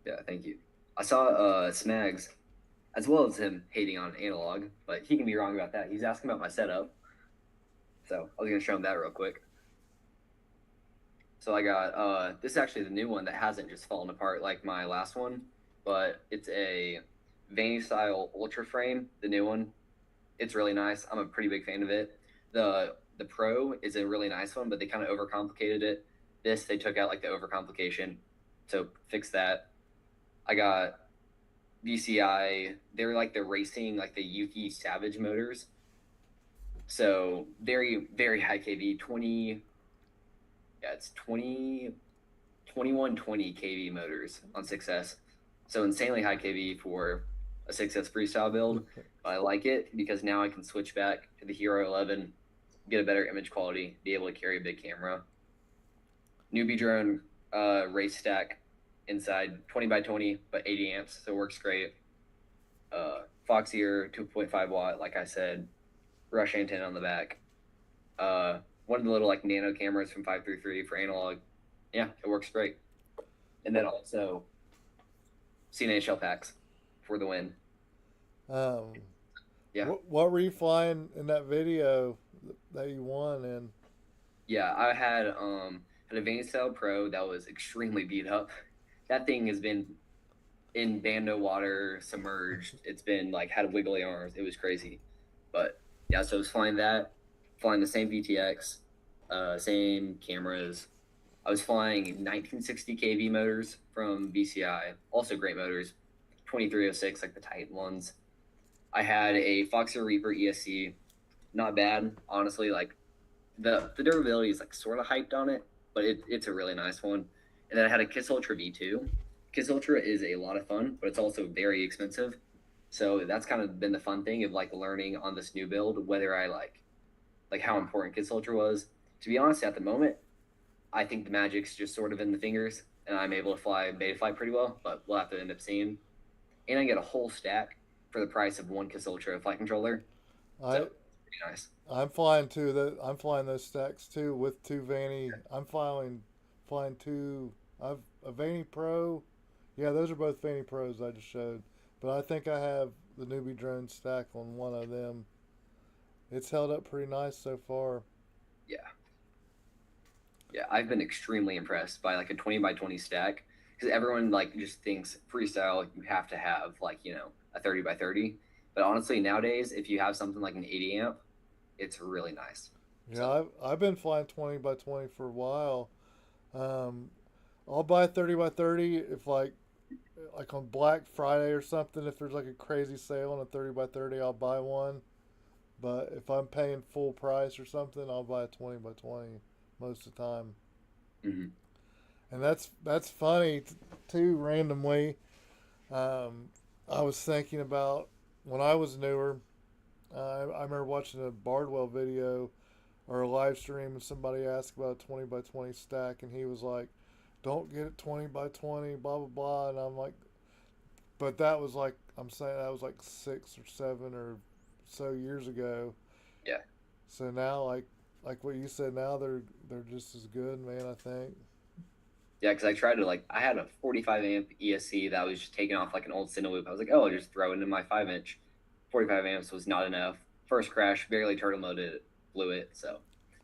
A: yeah. Thank you. I saw Smags as well as him hating on analog, but he can be wrong about that. He's asking about my setup, so I was gonna show him that real quick. So I got this is actually the new one that hasn't just fallen apart like my last one, but it's a Vanny style ultra frame, the new one. It's really nice. I'm a pretty big fan of it. The Pro is a really nice one, but they kind of overcomplicated it. This they took out like the overcomplication, so fix that. I got VCI. They're like the racing, like the Yuki Savage motors. So very high kV, 20. Yeah, it's 20 2120 kV motors on 6S. So insanely high kV for a 6S freestyle build. But I like it because now I can switch back to the Hero 11, get a better image quality, be able to carry a big camera. Newbie drone race stack inside 20 by 20, but 80 amps, so it works great. Fox ear 2.5 watt, like I said, rush antenna on the back. One of the little like nano cameras from 533 for analog. Yeah, it works great. And then also CNA shell packs for the win.
B: Um,
A: Yeah,
B: what were you flying in that video that you won in?
A: yeah. I had a Vanstyle Pro that was extremely beat up. That thing has been in bando water, submerged. It's been like had wiggly arms. It was crazy, but yeah. So I was flying that, flying the same VTX, same cameras. I was flying 1960 kV motors from VCI, also great motors, 2306 like the Titan ones. I had a Foxer Reaper ESC, not bad, honestly. Like the durability is like sort of hyped on it, but it's a really nice one. And then I had a Kiss Ultra V2. Kiss Ultra is a lot of fun, but it's also very expensive. So that's kind of been the fun thing of like learning on this new build whether I like how important Kiss Ultra was. To be honest, at the moment, I think the magic's just sort of in the fingers, and I'm able to fly Betafly pretty well, but we'll have to end up seeing. And I get a whole stack for the price of one Kiss Ultra flight controller, so
B: I
A: pretty nice.
B: I'm flying two. I'm flying those stacks too with two Vanny. I'm flying two. I've a Vanny Pro. Yeah, those are both Vanny Pros I just showed. But I think I have the newbie drone stack on one of them. It's held up pretty nice so far.
A: Yeah, yeah, I've been extremely impressed by like a 20 by 20 stack because everyone like just thinks freestyle you have to have like a 30 by 30, but honestly nowadays if you have something like an 80 amp, it's really nice.
B: Yeah,
A: So
B: I've been flying 20 by 20 for a while. Um, I'll buy 30 by 30 if like on Black Friday or something. If there's like a crazy sale on a 30 by 30, I'll buy one. But if I'm paying full price or something, I'll buy a 20 by 20 most of the time.
A: mhm.
B: And that's funny too. Randomly, um, I was thinking about when I was newer. I remember watching a Bardwell video or a live stream, and somebody asked about a 20 by 20 stack, and he was like, "Don't get it 20 by 20, blah blah blah." And I'm like, but that was like I'm saying that was like 6 or 7 or so years ago.
A: Yeah,
B: So now like what you said, now they're just as good, man. I think.
A: yeah, because I tried to like I had a 45 amp ESC that was just taken off like an old Cinna loop. I was like, oh, I'll just throw it into my 5 inch. 45 amps was not enough. First crash, barely turtle moded it, blew it. So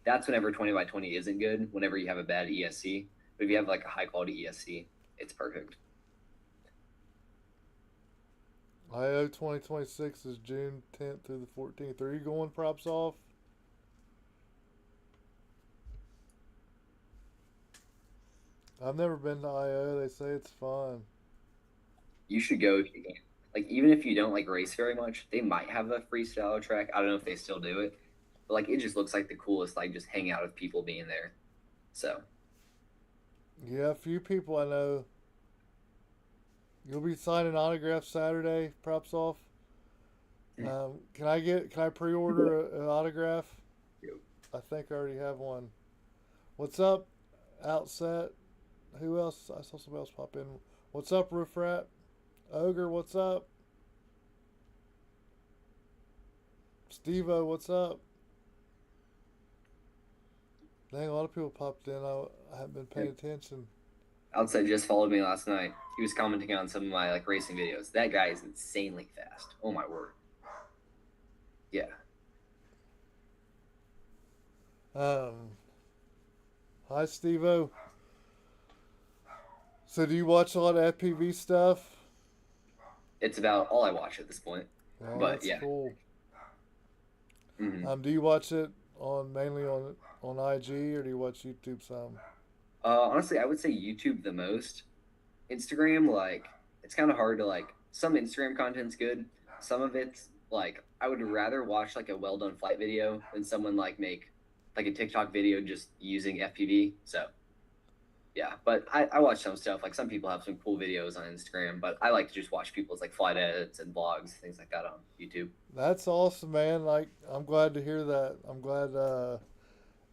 A: that's whenever 20 by 20 isn't good. Whenever you have a bad ESC, but if you have like a high quality ESC, it's perfect.
B: IO 2026 is June 10th through the 14th. Are you going, props off? I've never been to IO. They say it's fun.
A: You should go if you can. like even if you don't like race very much, they might have a freestyle track. I don't know if they still do it, but like it just looks like the coolest, like just hang out with people being there. So
B: Yeah, a few people I know. You'll be signing autographs Saturday. Props off. Can I pre-order an autograph? I think I already have one. What's up, Outset? Who else? I saw somebody else pop in. What's up, Roof Rat? Ogre, what's up? Steve-O, what's up? Dang, a lot of people popped in. I haven't been paying attention.
A: Outside just followed me last night. He was commenting on some of my like racing videos. That guy is insanely fast. Oh my word. Yeah.
B: Um, Hi, Steve-O. So do you watch a lot of FPV stuff?
A: It's about all I watch at this point.
B: Oh,
A: But
B: that's
A: yeah.
B: cool.
A: Hmm.
B: Do you watch it on mainly on IG or do you watch YouTube some?
A: Honestly, I would say YouTube the most. Instagram, like, it's kind of hard to like. Some Instagram content's good. Some of it's like I would rather watch like a well done flight video than someone like make like a TikTok video just using FPV. So yeah, but I watch some stuff. Like some people have some cool videos on Instagram, but I like to just watch people's like flight edits and vlogs, things like that on YouTube.
B: That's awesome, man. Like, I'm glad to hear that. I'm glad.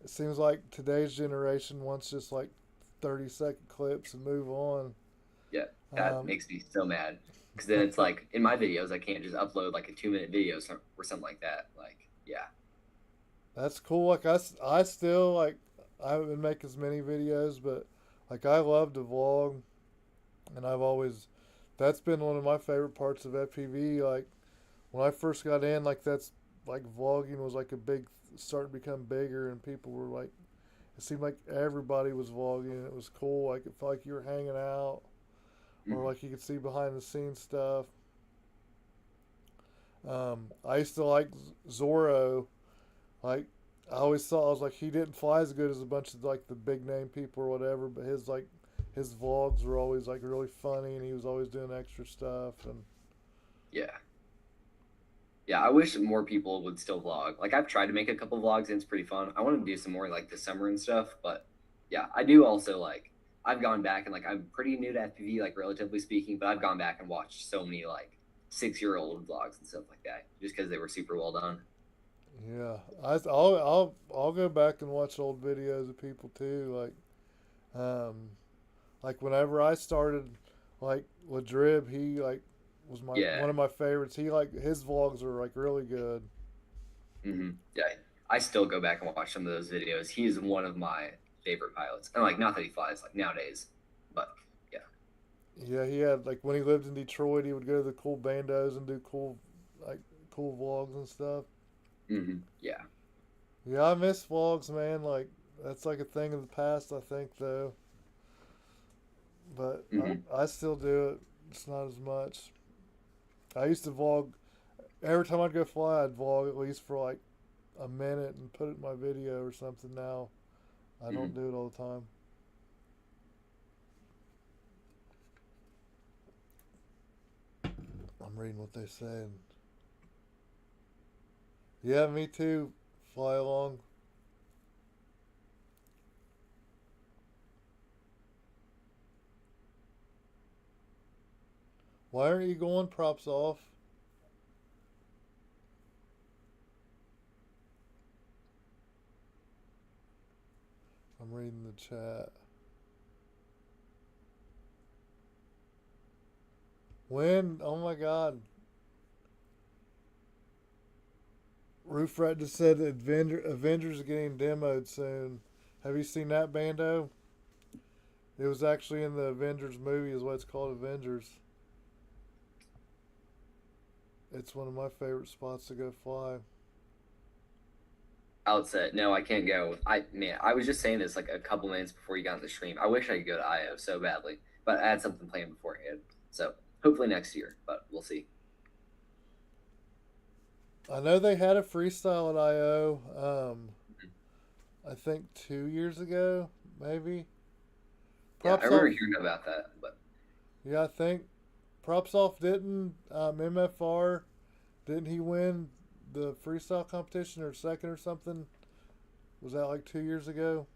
B: It seems like today's generation wants just like 30-second clips and move on.
A: Yeah, that
B: Um,
A: makes me so mad because then it's like in my videos I can't just upload like a 2 minute video or something like that. Like yeah.
B: that's cool. Like I still like I haven't make as many videos, but like I love to vlog, and I've always that's been one of my favorite parts of FPV. Like when I first got in, like that's like vlogging was like a big starting to become bigger, and people were like it seemed like everybody was vlogging. It was cool. Like it felt like you were hanging out, or
A: Mhm.
B: like you could see behind the scenes stuff. I used to like Zorro. Like I always thought I was like he didn't fly as good as a bunch of like the big name people or whatever, but his vlogs were always like really funny, and he was always doing extra stuff. And
A: Yeah. Yeah, I wish more people would still vlog. Like I've tried to make a couple vlogs and it's pretty fun. I want to do some more like this summer and stuff, but yeah, I do also like I've gone back and like I'm pretty new to FPV, like relatively speaking, but I've gone back and watched so many like 6-year-old vlogs and stuff like that just because they were super well done.
B: yeah, I'll go back and watch old videos of people too. Um, like whenever I started, like with Drib, he like was my
A: Yeah.
B: one of my favorites. He like his vlogs are like really good.
A: Yeah. I still go back and watch some of those videos. He is one of my favorite pilots. And like not that he flies like nowadays, but yeah.
B: Yeah, he had like when he lived in Detroit, he would go to the cool bandos and do like cool vlogs and stuff.
A: Yeah.
B: Yeah, I miss vlogs, man. Like that's like a thing of the past, I think, though. But
A: Hmm.
B: I still do it. It's not as much. I used to vlog every time I'd go fly. I'd vlog at least for like a minute and put it in my video or something. Now I don't
A: Hmm.
B: do it all the time. I'm reading what they said. Yeah, me too. Fly along. Why aren't you going? Props off. I'm reading the chat. When? Oh my god. Roof Rat just said Avengers are getting demoed soon. Have you seen that, Bando? It was actually in the Avengers movie, is what it's called, Avengers. It's one of my favorite spots to go fly.
A: Outset. No, I can't go. I was just saying this like a couple minutes before you got on the stream. I wish I could go to IO so badly, but I had something planned beforehand. So hopefully next year, but we'll see.
B: I know they had a freestyle at IO, I think 2 years ago, maybe.
A: Yeah, I
B: Props
A: remember
B: off.
A: hearing about that, but
B: Yeah, I think props off didn't MFR, didn't he win the freestyle competition or second or something? Was that like 2 years ago?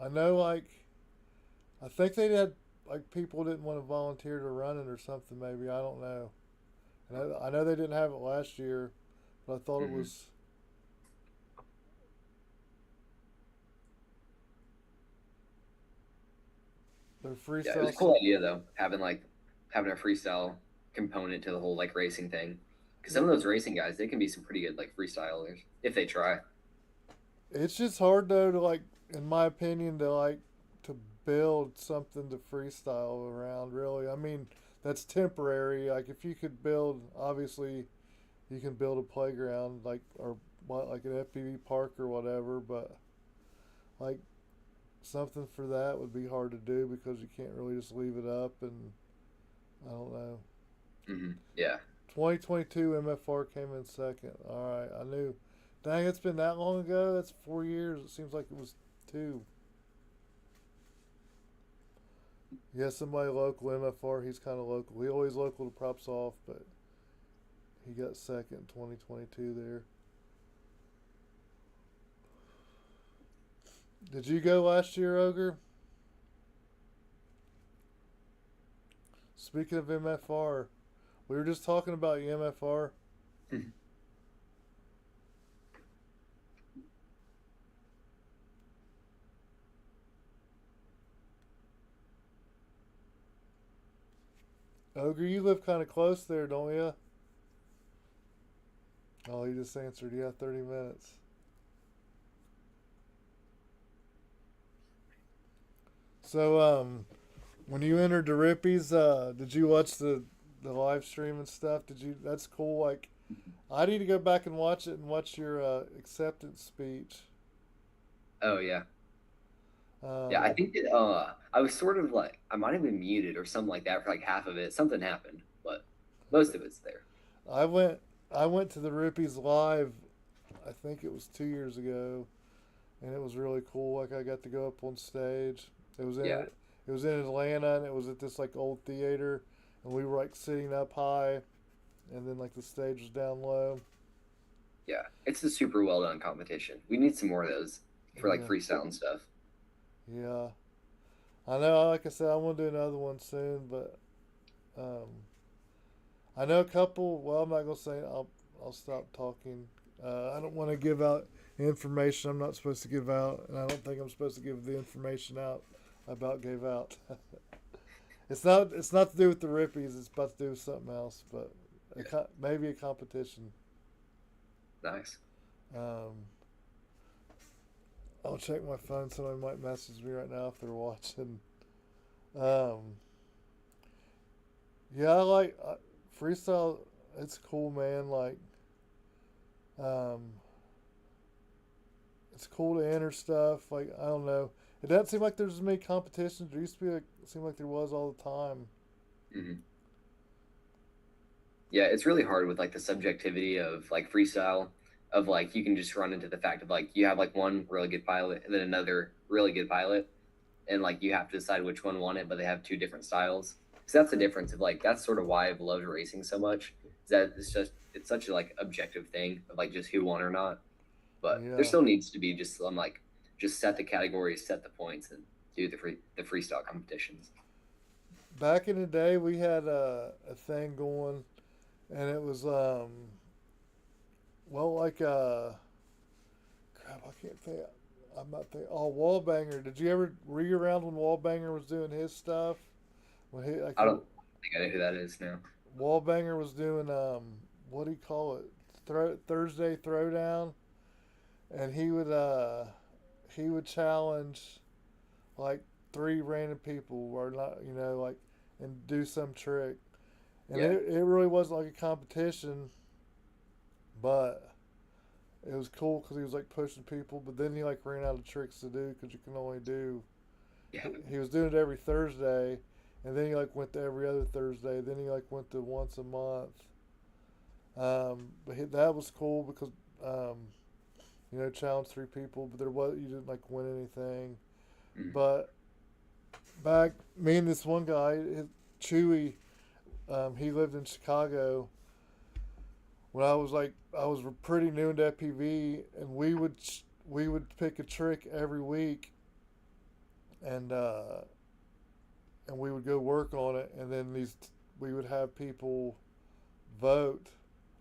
B: I know like I think they had like people didn't want to volunteer to run it or something. Maybe I don't know. And I know they didn't have it last year, but I thought it
A: Hmm.
B: was their
A: Yeah, it was
B: freestyle.
A: a cool idea though, having a freestyle component to the whole like racing thing. Because some of those racing guys, they can be some pretty good like freestylers if they try.
B: It's just hard though to like, in my opinion, to like to build something to freestyle around. Really, I mean that's temporary. Like if you could build, obviously you can build a playground like or what like an FPV park or whatever, but like something for that would be hard to do because you can't really just leave it up and I don't know.
A: Yeah.
B: 2022 MFR came in second. All right, I knew. Dang, it's been that long ago. That's 4 years. It seems like it was two. Yeah, somebody local MFR. He's kind of local. He always local to props off, but he got second in 2022 there. Did you go last year, Ogre? Speaking of MFR, we were just talking about MFR. Ogre, you live kind of close there, don't you? Oh, he just answered. Yeah, 30 minutes. So, when you entered the Rippies, did you watch the live stream and stuff? Did you? That's cool. Like, I need to go back and watch it and watch your acceptance speech.
A: Oh yeah. Yeah, I
B: Um,
A: think that I was sort of like I might have been muted or something like that for like half of it. Something happened, but most of it's there.
B: I went I went to the Rippies live. I think it was 2 years ago, and it was really cool. Like I got to go up on stage. It was
A: Yeah.
B: in it was in Atlanta, and it was at this like old theater, and we were like sitting up high, and then like the stage was down low.
A: Yeah. It's a super well done competition. We need some more of those for like
B: Yeah,
A: freestyle and stuff.
B: yeah. I know. Like I said, I want to do another one soon, but um, I know a couple. Well, I'm not gonna say. I'll stop talking. I don't want to give out information I'm not supposed to give out, and I don't think I'm supposed to give the information out about gave out. It's not to do with the Rippies. It's about to do with something else, but
A: Yeah.
B: maybe a competition.
A: Nice.
B: Um, I'll check my phone. Somebody might message me right now if they're watching. Um, yeah, I like freestyle. It's cool, man. Like, um, it's cool to enter stuff. Like, I don't know. It doesn't seem like there's as many competitions. There used to be like, it seemed like there was all the time.
A: Hmm. Yeah, it's really hard with like the subjectivity of like freestyle of like you can just run into the fact of like you have like one really good pilot and then another really good pilot and like you have to decide which one won it, but they have two different styles. So that's the difference of like that's sort of why I've loved racing so much. Is that it's such a like objective thing of like just who won or not. But there
B: Yeah.
A: still needs to be just some like just set the categories, set the points, and do the freestyle competitions.
B: Back in the day, we had a thing going, and it was well, like crap, I can't think. I'm not thinking. Oh, Wallbanger. Did you ever were you around when Wallbanger was doing his stuff? When he like
A: I don't think I know who that is now.
B: Wallbanger was doing what do you call it? Thursday Throwdown, and he would challenge like three random people or not, like and do some trick. And
A: Yeah,
B: it really wasn't like a competition, but it was cool because he was like pushing people. But then he like ran out of tricks to do because you can only do.
A: yeah,
B: He was doing it every Thursday, and then he like went to every other Thursday. Then he like went to once a month. But that was cool because um, challenge three people, but you didn't like win anything.
A: Mm.
B: But back, me and this one guy, Chewy, he lived in Chicago when I was pretty new into FPV, and we would pick a trick every week, and we would go work on it, and then we would have people vote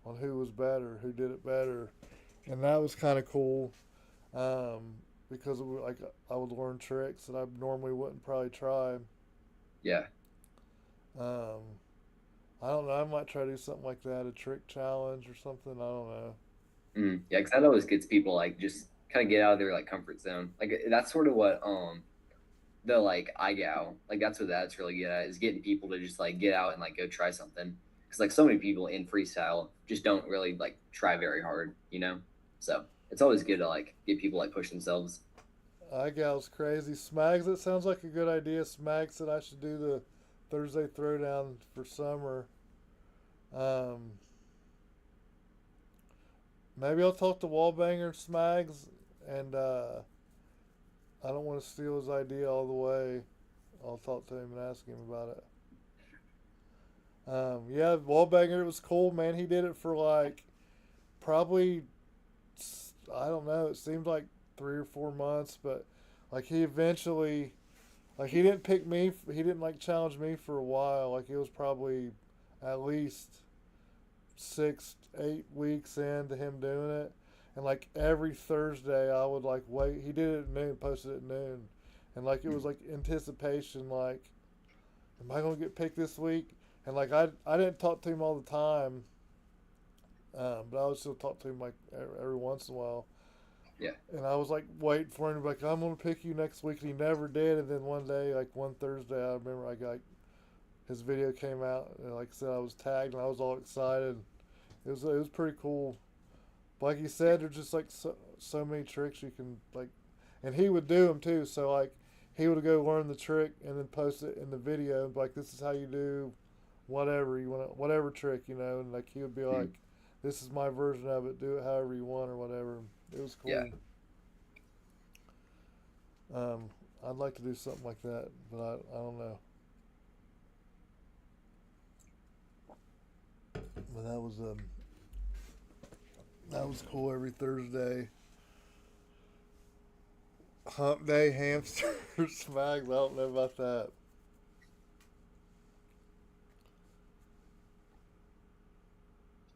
B: on who was better, who did it better, and that was kind of cool, because like I would learn tricks that I normally wouldn't probably try.
A: Yeah.
B: Um, I don't know. I might try to do something like that, a trick challenge or something. I don't know.
A: Mm. Yeah, because that always gets people like just kind of get out of their like comfort zone. Like that's sort of what the like IGAL, like that's what that's really good at, is getting people to just like get out and like go try something. Because like so many people in freestyle just don't really like try very hard, you know. So it's always good to like get people like push themselves.
B: iGal's crazy. Smags, it sounds like a good idea. Smags said I should do the Thursday Throwdown for summer. Um, Maybe I'll talk to Wallbanger Smags, and I don't want to steal his idea all the way. I'll talk to him and ask him about it. Yeah, Wallbanger, it was cool, man. He did it for like probably, I don't know, it seemed like 3 or 4 months, but like he eventually, like he didn't pick me, he didn't like challenge me for a while. Like it was probably at least 6, 8 weeks into him doing it. And like every Thursday, I would like wait. He did it at noon, posted it at noon, and like it was like anticipation. Like, am I gonna get picked this week? And like I didn't talk to him all the time, but I would still talk to him like every once in a while.
A: Yeah.
B: And I was like waiting for him to be like, I'm gonna pick you next week, and he never did. And then one day, like one Thursday, I remember I got his video came out, and like I said, I was tagged, and I was all excited. It was pretty cool. Like you said, there's just like so many tricks you can like, and he would do them too. So like he would go learn the trick and then post it in the video, and be like, this is how you do whatever you want, whatever trick, and like he would be
A: Mm.
B: like, this is my version of it. Do it however you want or whatever. It was
A: Yeah.
B: cool. Um, I'd like to do something like that, but I don't know. But that was cool every Thursday. Hump day, hamster, smags. I don't know about that.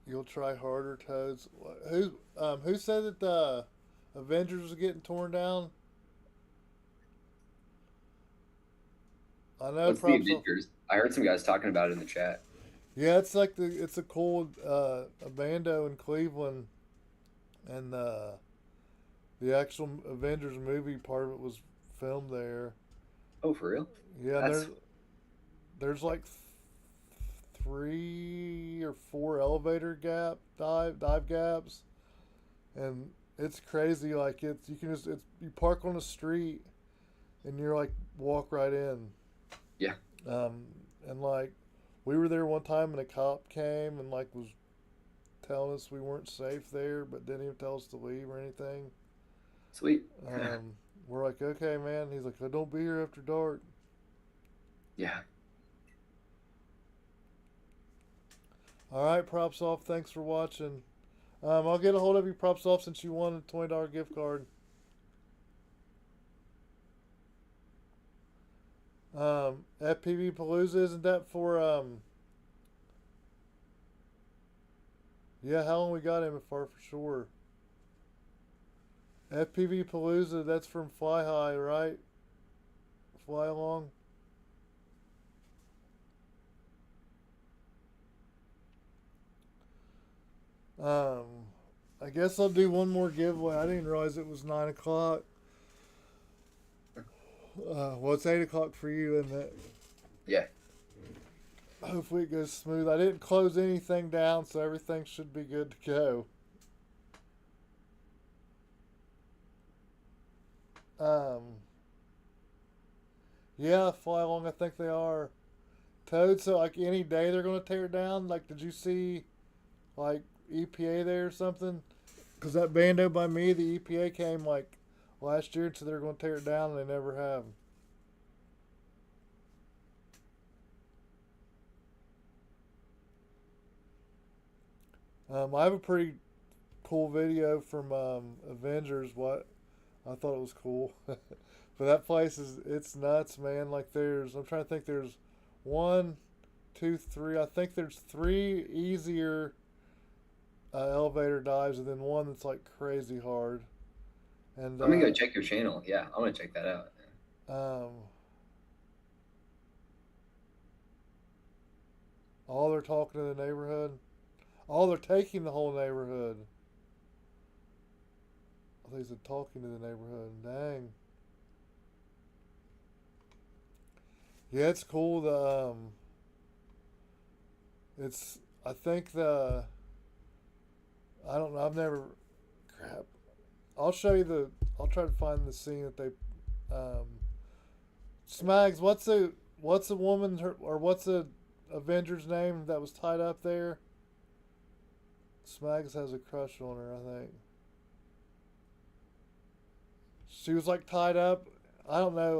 B: You'll try harder, Toads. Who said that the Avengers was getting torn down? I know.
A: What's the
B: Props off.
A: Avengers? I heard some guys talking about it in the chat.
B: Yeah, it's a cool a bando in Cleveland, and the actual Avengers movie part of it was filmed there.
A: Oh, for real?
B: Yeah, and
A: That's
B: there's like 3 or 4 elevator dive gaps, and it's crazy. Like it's you can just it's you park on the street, and you're like walk right in.
A: yeah.
B: Um, and like we were there one time, and a cop came and like was telling us we weren't safe there, but didn't even tell us to leave or anything.
A: Sweet.
B: Um, we're like, okay, man. He's like, oh, don't be here after dark.
A: Yeah.
B: All right, props off. Thanks for watching. I'll get a hold of you, props off, since you won a $20 gift card. FPV Palooza, isn't that for Yeah, how long we got him for sure. FPV Palooza, that's from Fly High, right? Fly Along. Um, I guess I'll do one more giveaway. I didn't realize it was 9 o'clock. Well, it's 8 o'clock for you, isn't it?
A: Yeah.
B: Hopefully it goes smooth. I didn't close anything down, so everything should be good to go. Um, yeah, Fly Along, I think they are. Toad, so like any day they're gonna tear it down. Like, did you see like EPA there or something? Because that bando by me, the EPA came like last year and said they're going to tear it down, and they never have. I have a pretty cool video from Avengers. What I thought it was cool, but that place is it's nuts, man. Like I'm trying to think. There's one, two, three. I think there's three easier elevator dives, and then one that's like crazy hard. And
A: I'm gonna go check your channel. Yeah, I want to check that out.
B: um, all they're talking to the neighborhood. All they're taking the whole neighborhood. I think they're talking to the neighborhood. Dang. Yeah, it's cool. It's I think the I don't know. I've never crap. I'll show you the. I'll try to find the scene that they. Um, Smags, what's a woman or what's a Avenger's name that was tied up there? Smags has a crush on her, I think. She was like tied up. I don't know,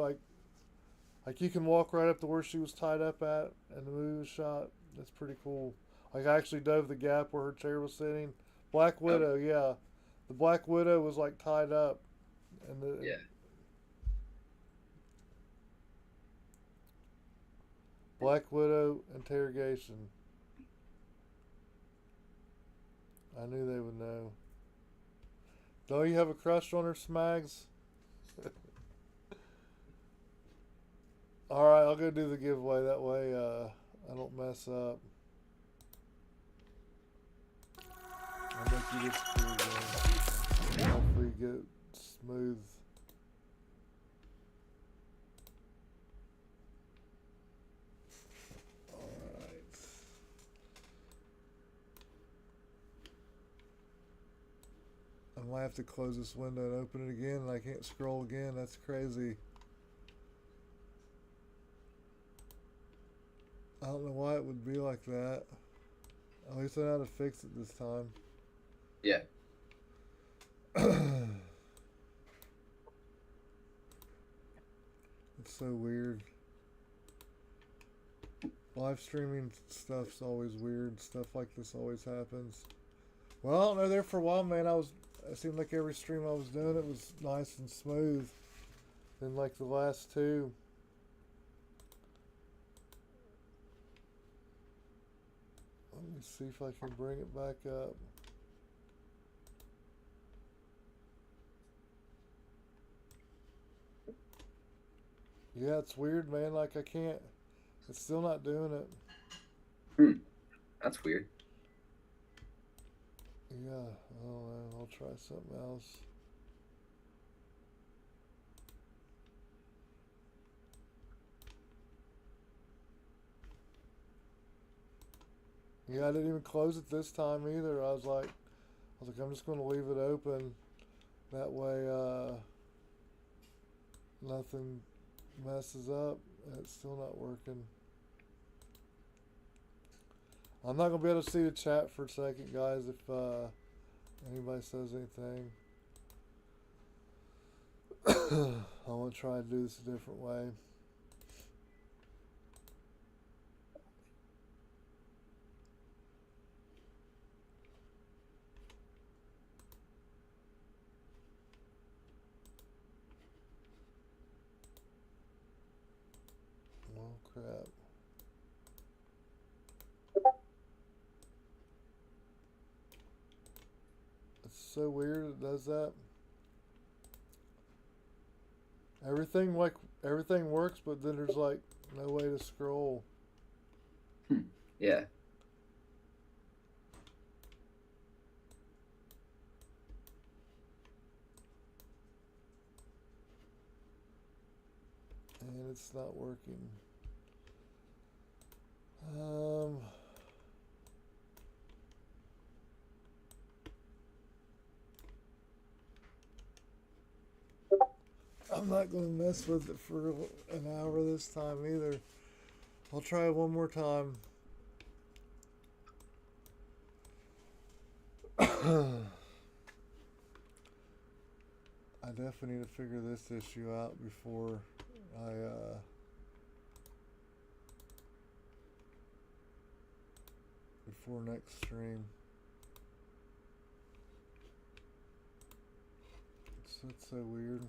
B: like you can walk right up to where she was tied up at, and the movie was shot. That's pretty cool. Like I actually dove the gap where her chair was sitting. Black
A: Oh,
B: Widow, yeah, the Black Widow was like tied up, and the
A: yeah.
B: Black Widow interrogation. I knew they would know. Don't you have a crush on her, Smags? All right, I'll go do the giveaway. That way, I don't mess up. I'll make you this cool again. Hopefully, get smooth. All right. I might have to close this window and open it again, and I can't scroll again. That's crazy. I don't know why it would be like that. At least I know how to fix it this time.
A: Yeah.
B: It's so weird. Live streaming stuff's always weird. Stuff like this always happens. Well, I don't know. There for a while, man. It seemed like every stream I was doing, it was nice and smooth. Then, like the last two, let me see if I can bring it back up. Yeah, it's weird, man. Like I can't. It's still not doing it.
A: Hmm. That's weird.
B: Yeah, I don't know. I'll try something else. Yeah, I didn't even close it this time either. I'm just going to leave it open. That way, nothing messes up. It's still not working. I'm not going to be able to see the chat for a second, guys, if anybody says anything. I want to try to do this a different way. Oh, crap. It's so weird it does that. Everything works, but then there's like no way to scroll.
A: Hmm. Yeah.
B: And it's not working. Um, I'm not going to mess with it for an hour this time either. I'll try it one more time. I definitely need to figure this issue out before I before next stream. It's so weird.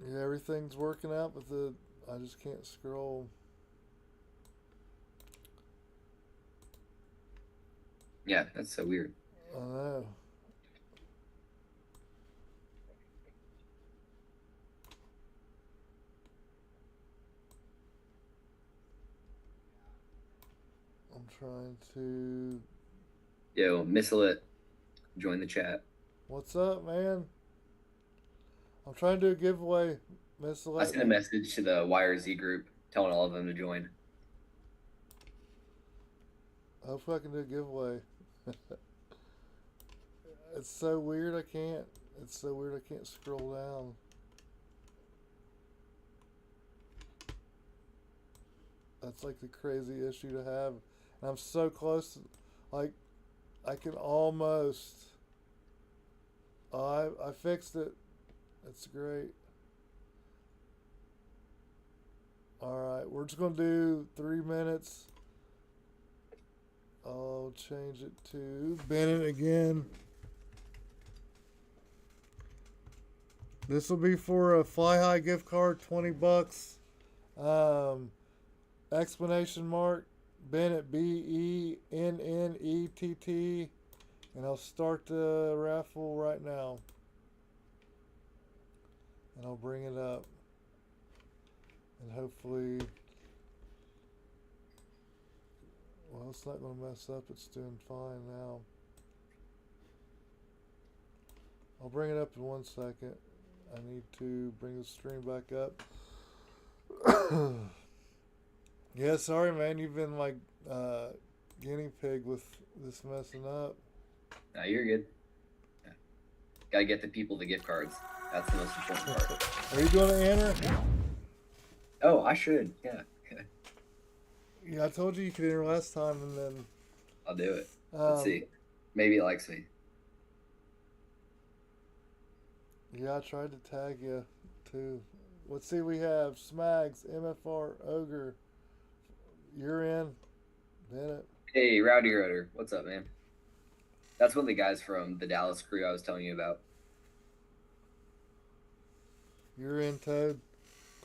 B: Yeah, everything's working out, but I just can't scroll.
A: Yeah, that's so weird.
B: I know. I'm trying to.
A: Yo, Missile it. Join the chat.
B: What's up, man? I'm trying to do a giveaway. Miss
A: I sent a message to the YRZ group telling all of them to join.
B: Hopefully I can do a giveaway. It's so weird I can't. It's so weird I can't scroll down. That's like the crazy issue to have. And I'm so close. Like, I can almost. I fixed it. It's great. Alright, we're just going to do 3 minutes. I'll change it to Bennett again. This will be for a Fly High gift card, $20. Explanation mark Bennett, Bennett, and I'll start the raffle right now. And I'll bring it up, and hopefully, well, it's not going to mess up. It's doing fine now. I'll bring it up in 1 second. I need to bring the stream back up. Yeah, sorry, man. You've been like guinea pig with this messing up.
A: No, you're good. Yeah. Gotta get the people the gift cards. That's the most important part.
B: Are you going to enter?
A: Oh, I should. Yeah. Okay.
B: Yeah, I told you could enter last time, and then
A: I'll do it. Let's see. Maybe he likes me.
B: Yeah, I tried to tag you too. Let's see. We have Smags, MFR, Ogre. You're in. Bennett.
A: Hey, Rowdy Rotor. What's up, man? That's one of the guys from the Dallas crew I was telling you about.
B: You're in, Toad.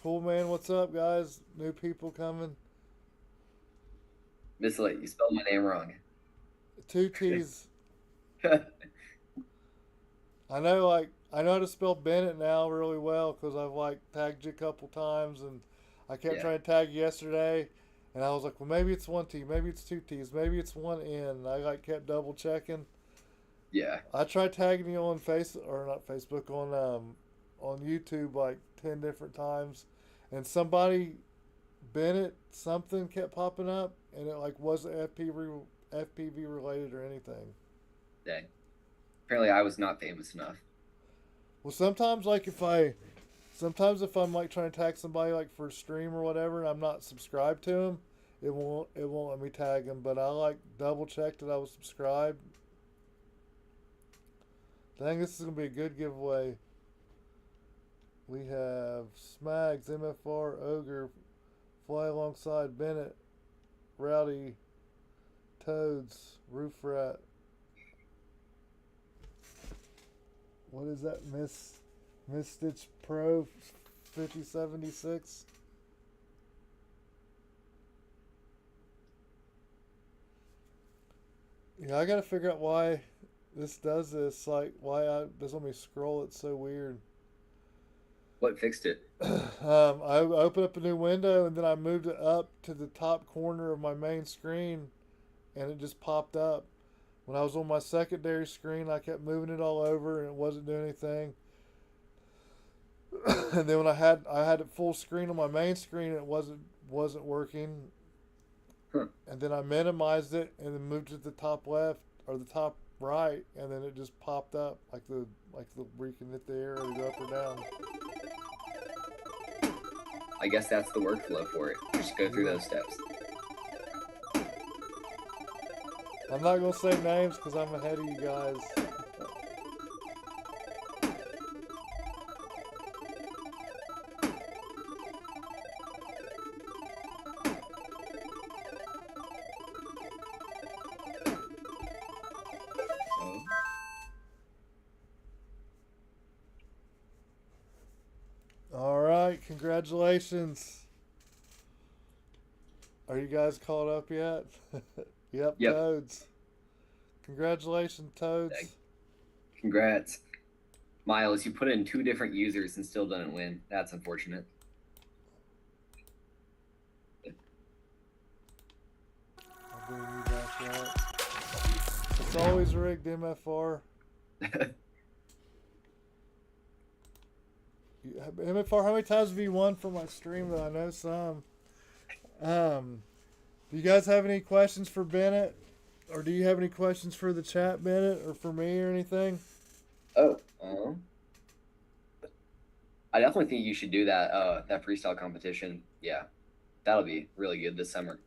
B: Cool, man. What's up, guys? New people coming.
A: Missile it. You spelled my name wrong.
B: 2 T's. I know how to spell Bennett now really well because I've like tagged you a couple times, and I kept trying to tag you yesterday, and I was like, well, maybe it's 1 T, maybe it's 2 T's, maybe it's 1 N. I like kept double checking.
A: Yeah.
B: I tried tagging you on Facebook, on YouTube like 10 different times, and somebody Bennett something kept popping up, and it like wasn't FPV related or anything.
A: Dang. Apparently, I was not famous enough.
B: Well, sometimes if I'm like trying to tag somebody like for a stream or whatever, and I'm not subscribed to them, it won't let me tag them. But I like double checked that I was subscribed. Dang, this is gonna be a good giveaway. We have Smags, MFR, Ogre, Fly Alongside, Bennett, Rowdy, Toads, Roof Rat. What is that? Miss Stitch Pro 5076. Yeah, I gotta figure out why this does this. Like, why does let me scroll? It's so weird.
A: What fixed it?
B: I opened up a new window and then I moved it up to the top corner of my main screen, and it just popped up. When I was on my secondary screen, I kept moving it all over and it wasn't doing anything. And then when I had it full screen on my main screen, it wasn't working.
A: Huh.
B: And then I minimized it and then moved it to the top left or the top right, and then it just popped up like the where you can hit the arrow to go up or down.
A: I guess that's the workflow for it. Just go through
B: Yeah.
A: those steps.
B: I'm not gonna say names because I'm ahead of you guys.
A: Oh,
B: All right, congratulations. Are you guys caught up yet? Yep,
A: yep.
B: Toads. Congratulations,
A: Like,
B: Toads.
A: congrats. Miles, you put in 2 different users and still didn't win. That's unfortunate.
B: I'll bring you back up. It's always rigged, MFR. MFR, how many times have you won for my stream? Though I know some. Do you guys have any questions for Bennett, or do you have any questions for the chat, Bennett, or for me or anything?
A: Oh, I definitely think you should do that freestyle competition. Yeah, that'll be really good this summer.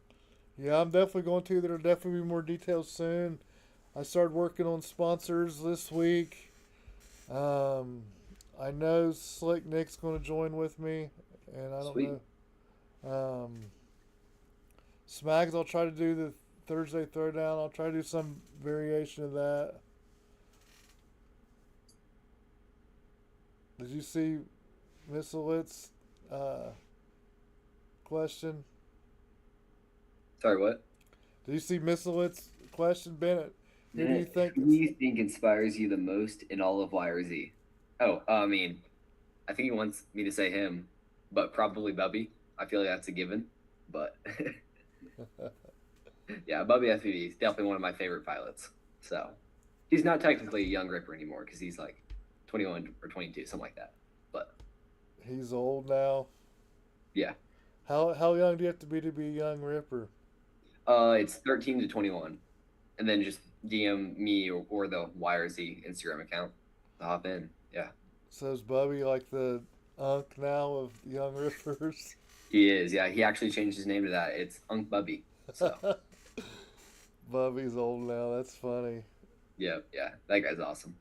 B: Yeah, I'm definitely going to. There'll definitely be more details soon. I started working on sponsors this week. Um, I know Slick Nick's going to join with me, and I don't
A: Sweet.
B: know. Smags, I'll try to do the Thursday Throwdown. I'll try to do some variation of that. Did you see Missilit's question?
A: Sorry, what?
B: Did you see Missilit's question, Bennett? Who do you think?
A: Who do you think inspires you the most in all of YRZ? Oh, I mean, I think he wants me to say him, but probably Bubby. I feel like that's a given. But yeah, Bubby FPV is definitely one of my favorite pilots. So he's not technically a young Ripper anymore because he's like 21 or 22, something like that. But
B: He's old now.
A: yeah,
B: How young do you have to be a young Ripper?
A: it's 13 to 21, and then just DM me or the YRZ Instagram account to hop in. Yeah,
B: So is Bubby like the unk now of young Rippers?
A: he is. Yeah, he actually changed his name to that. It's Unk Bubby. So
B: Bubby's old now. That's funny.
A: yeah, yeah, that guy's awesome.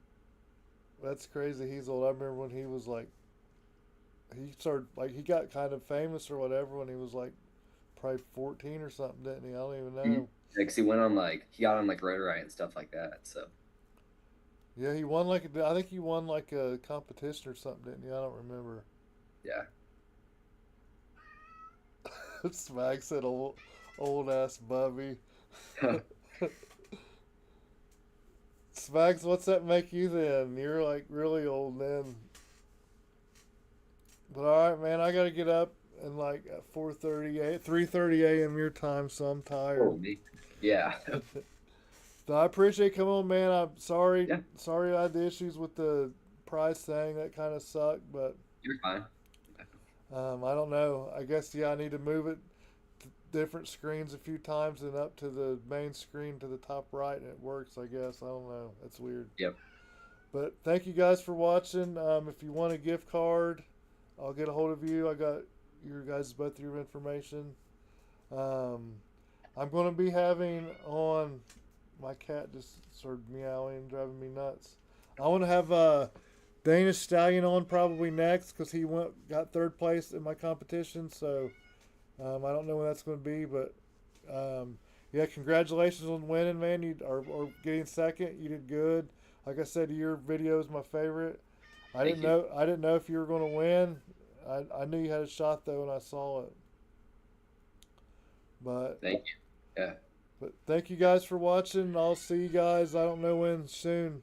B: That's crazy. He's old. I remember when he was like, he started like he got kind of famous or whatever when he was like probably 14 or something, didn't he? I don't even
A: Mhm.
B: know.
A: Yeah, 'cause he went on like he got on like Rotor Riot and stuff like that. So
B: Yeah, he won like I think he won like a competition or something, didn't he? I don't remember.
A: yeah,
B: Smag said old ass Bubby. Smags, what's that make you then? You're like really old then. But all right, man, I gotta get up and like at 3:30 a.m. your time, so I'm tired.
A: holy, yeah,
B: So I appreciate coming on, man. I'm
A: yeah,
B: sorry I had the issues with the price thing. That kind of sucked, but
A: you're fine.
B: I don't know. I guess yeah, I need to move it to different screens a few times and up to the main screen to the top right, and it works. I guess I don't know. That's weird.
A: Yep,
B: But thank you guys for watching. If you want a gift card, I'll get a hold of you. I got your guys both your information. Um, I'm going to be having on. My cat just started meowing, driving me nuts. I want to have Danish Stallion on probably next because he got third place in my competition. So I don't know when that's going to be, but yeah, congratulations on winning, man. Or getting second. You did good. Like I said, your video is my favorite.
A: thank you,
B: I didn't know if you were going to win. I knew you had a shot though when I saw it. But
A: thank you. Yeah,
B: thank you guys for watching. I'll see you guys. I don't know when soon.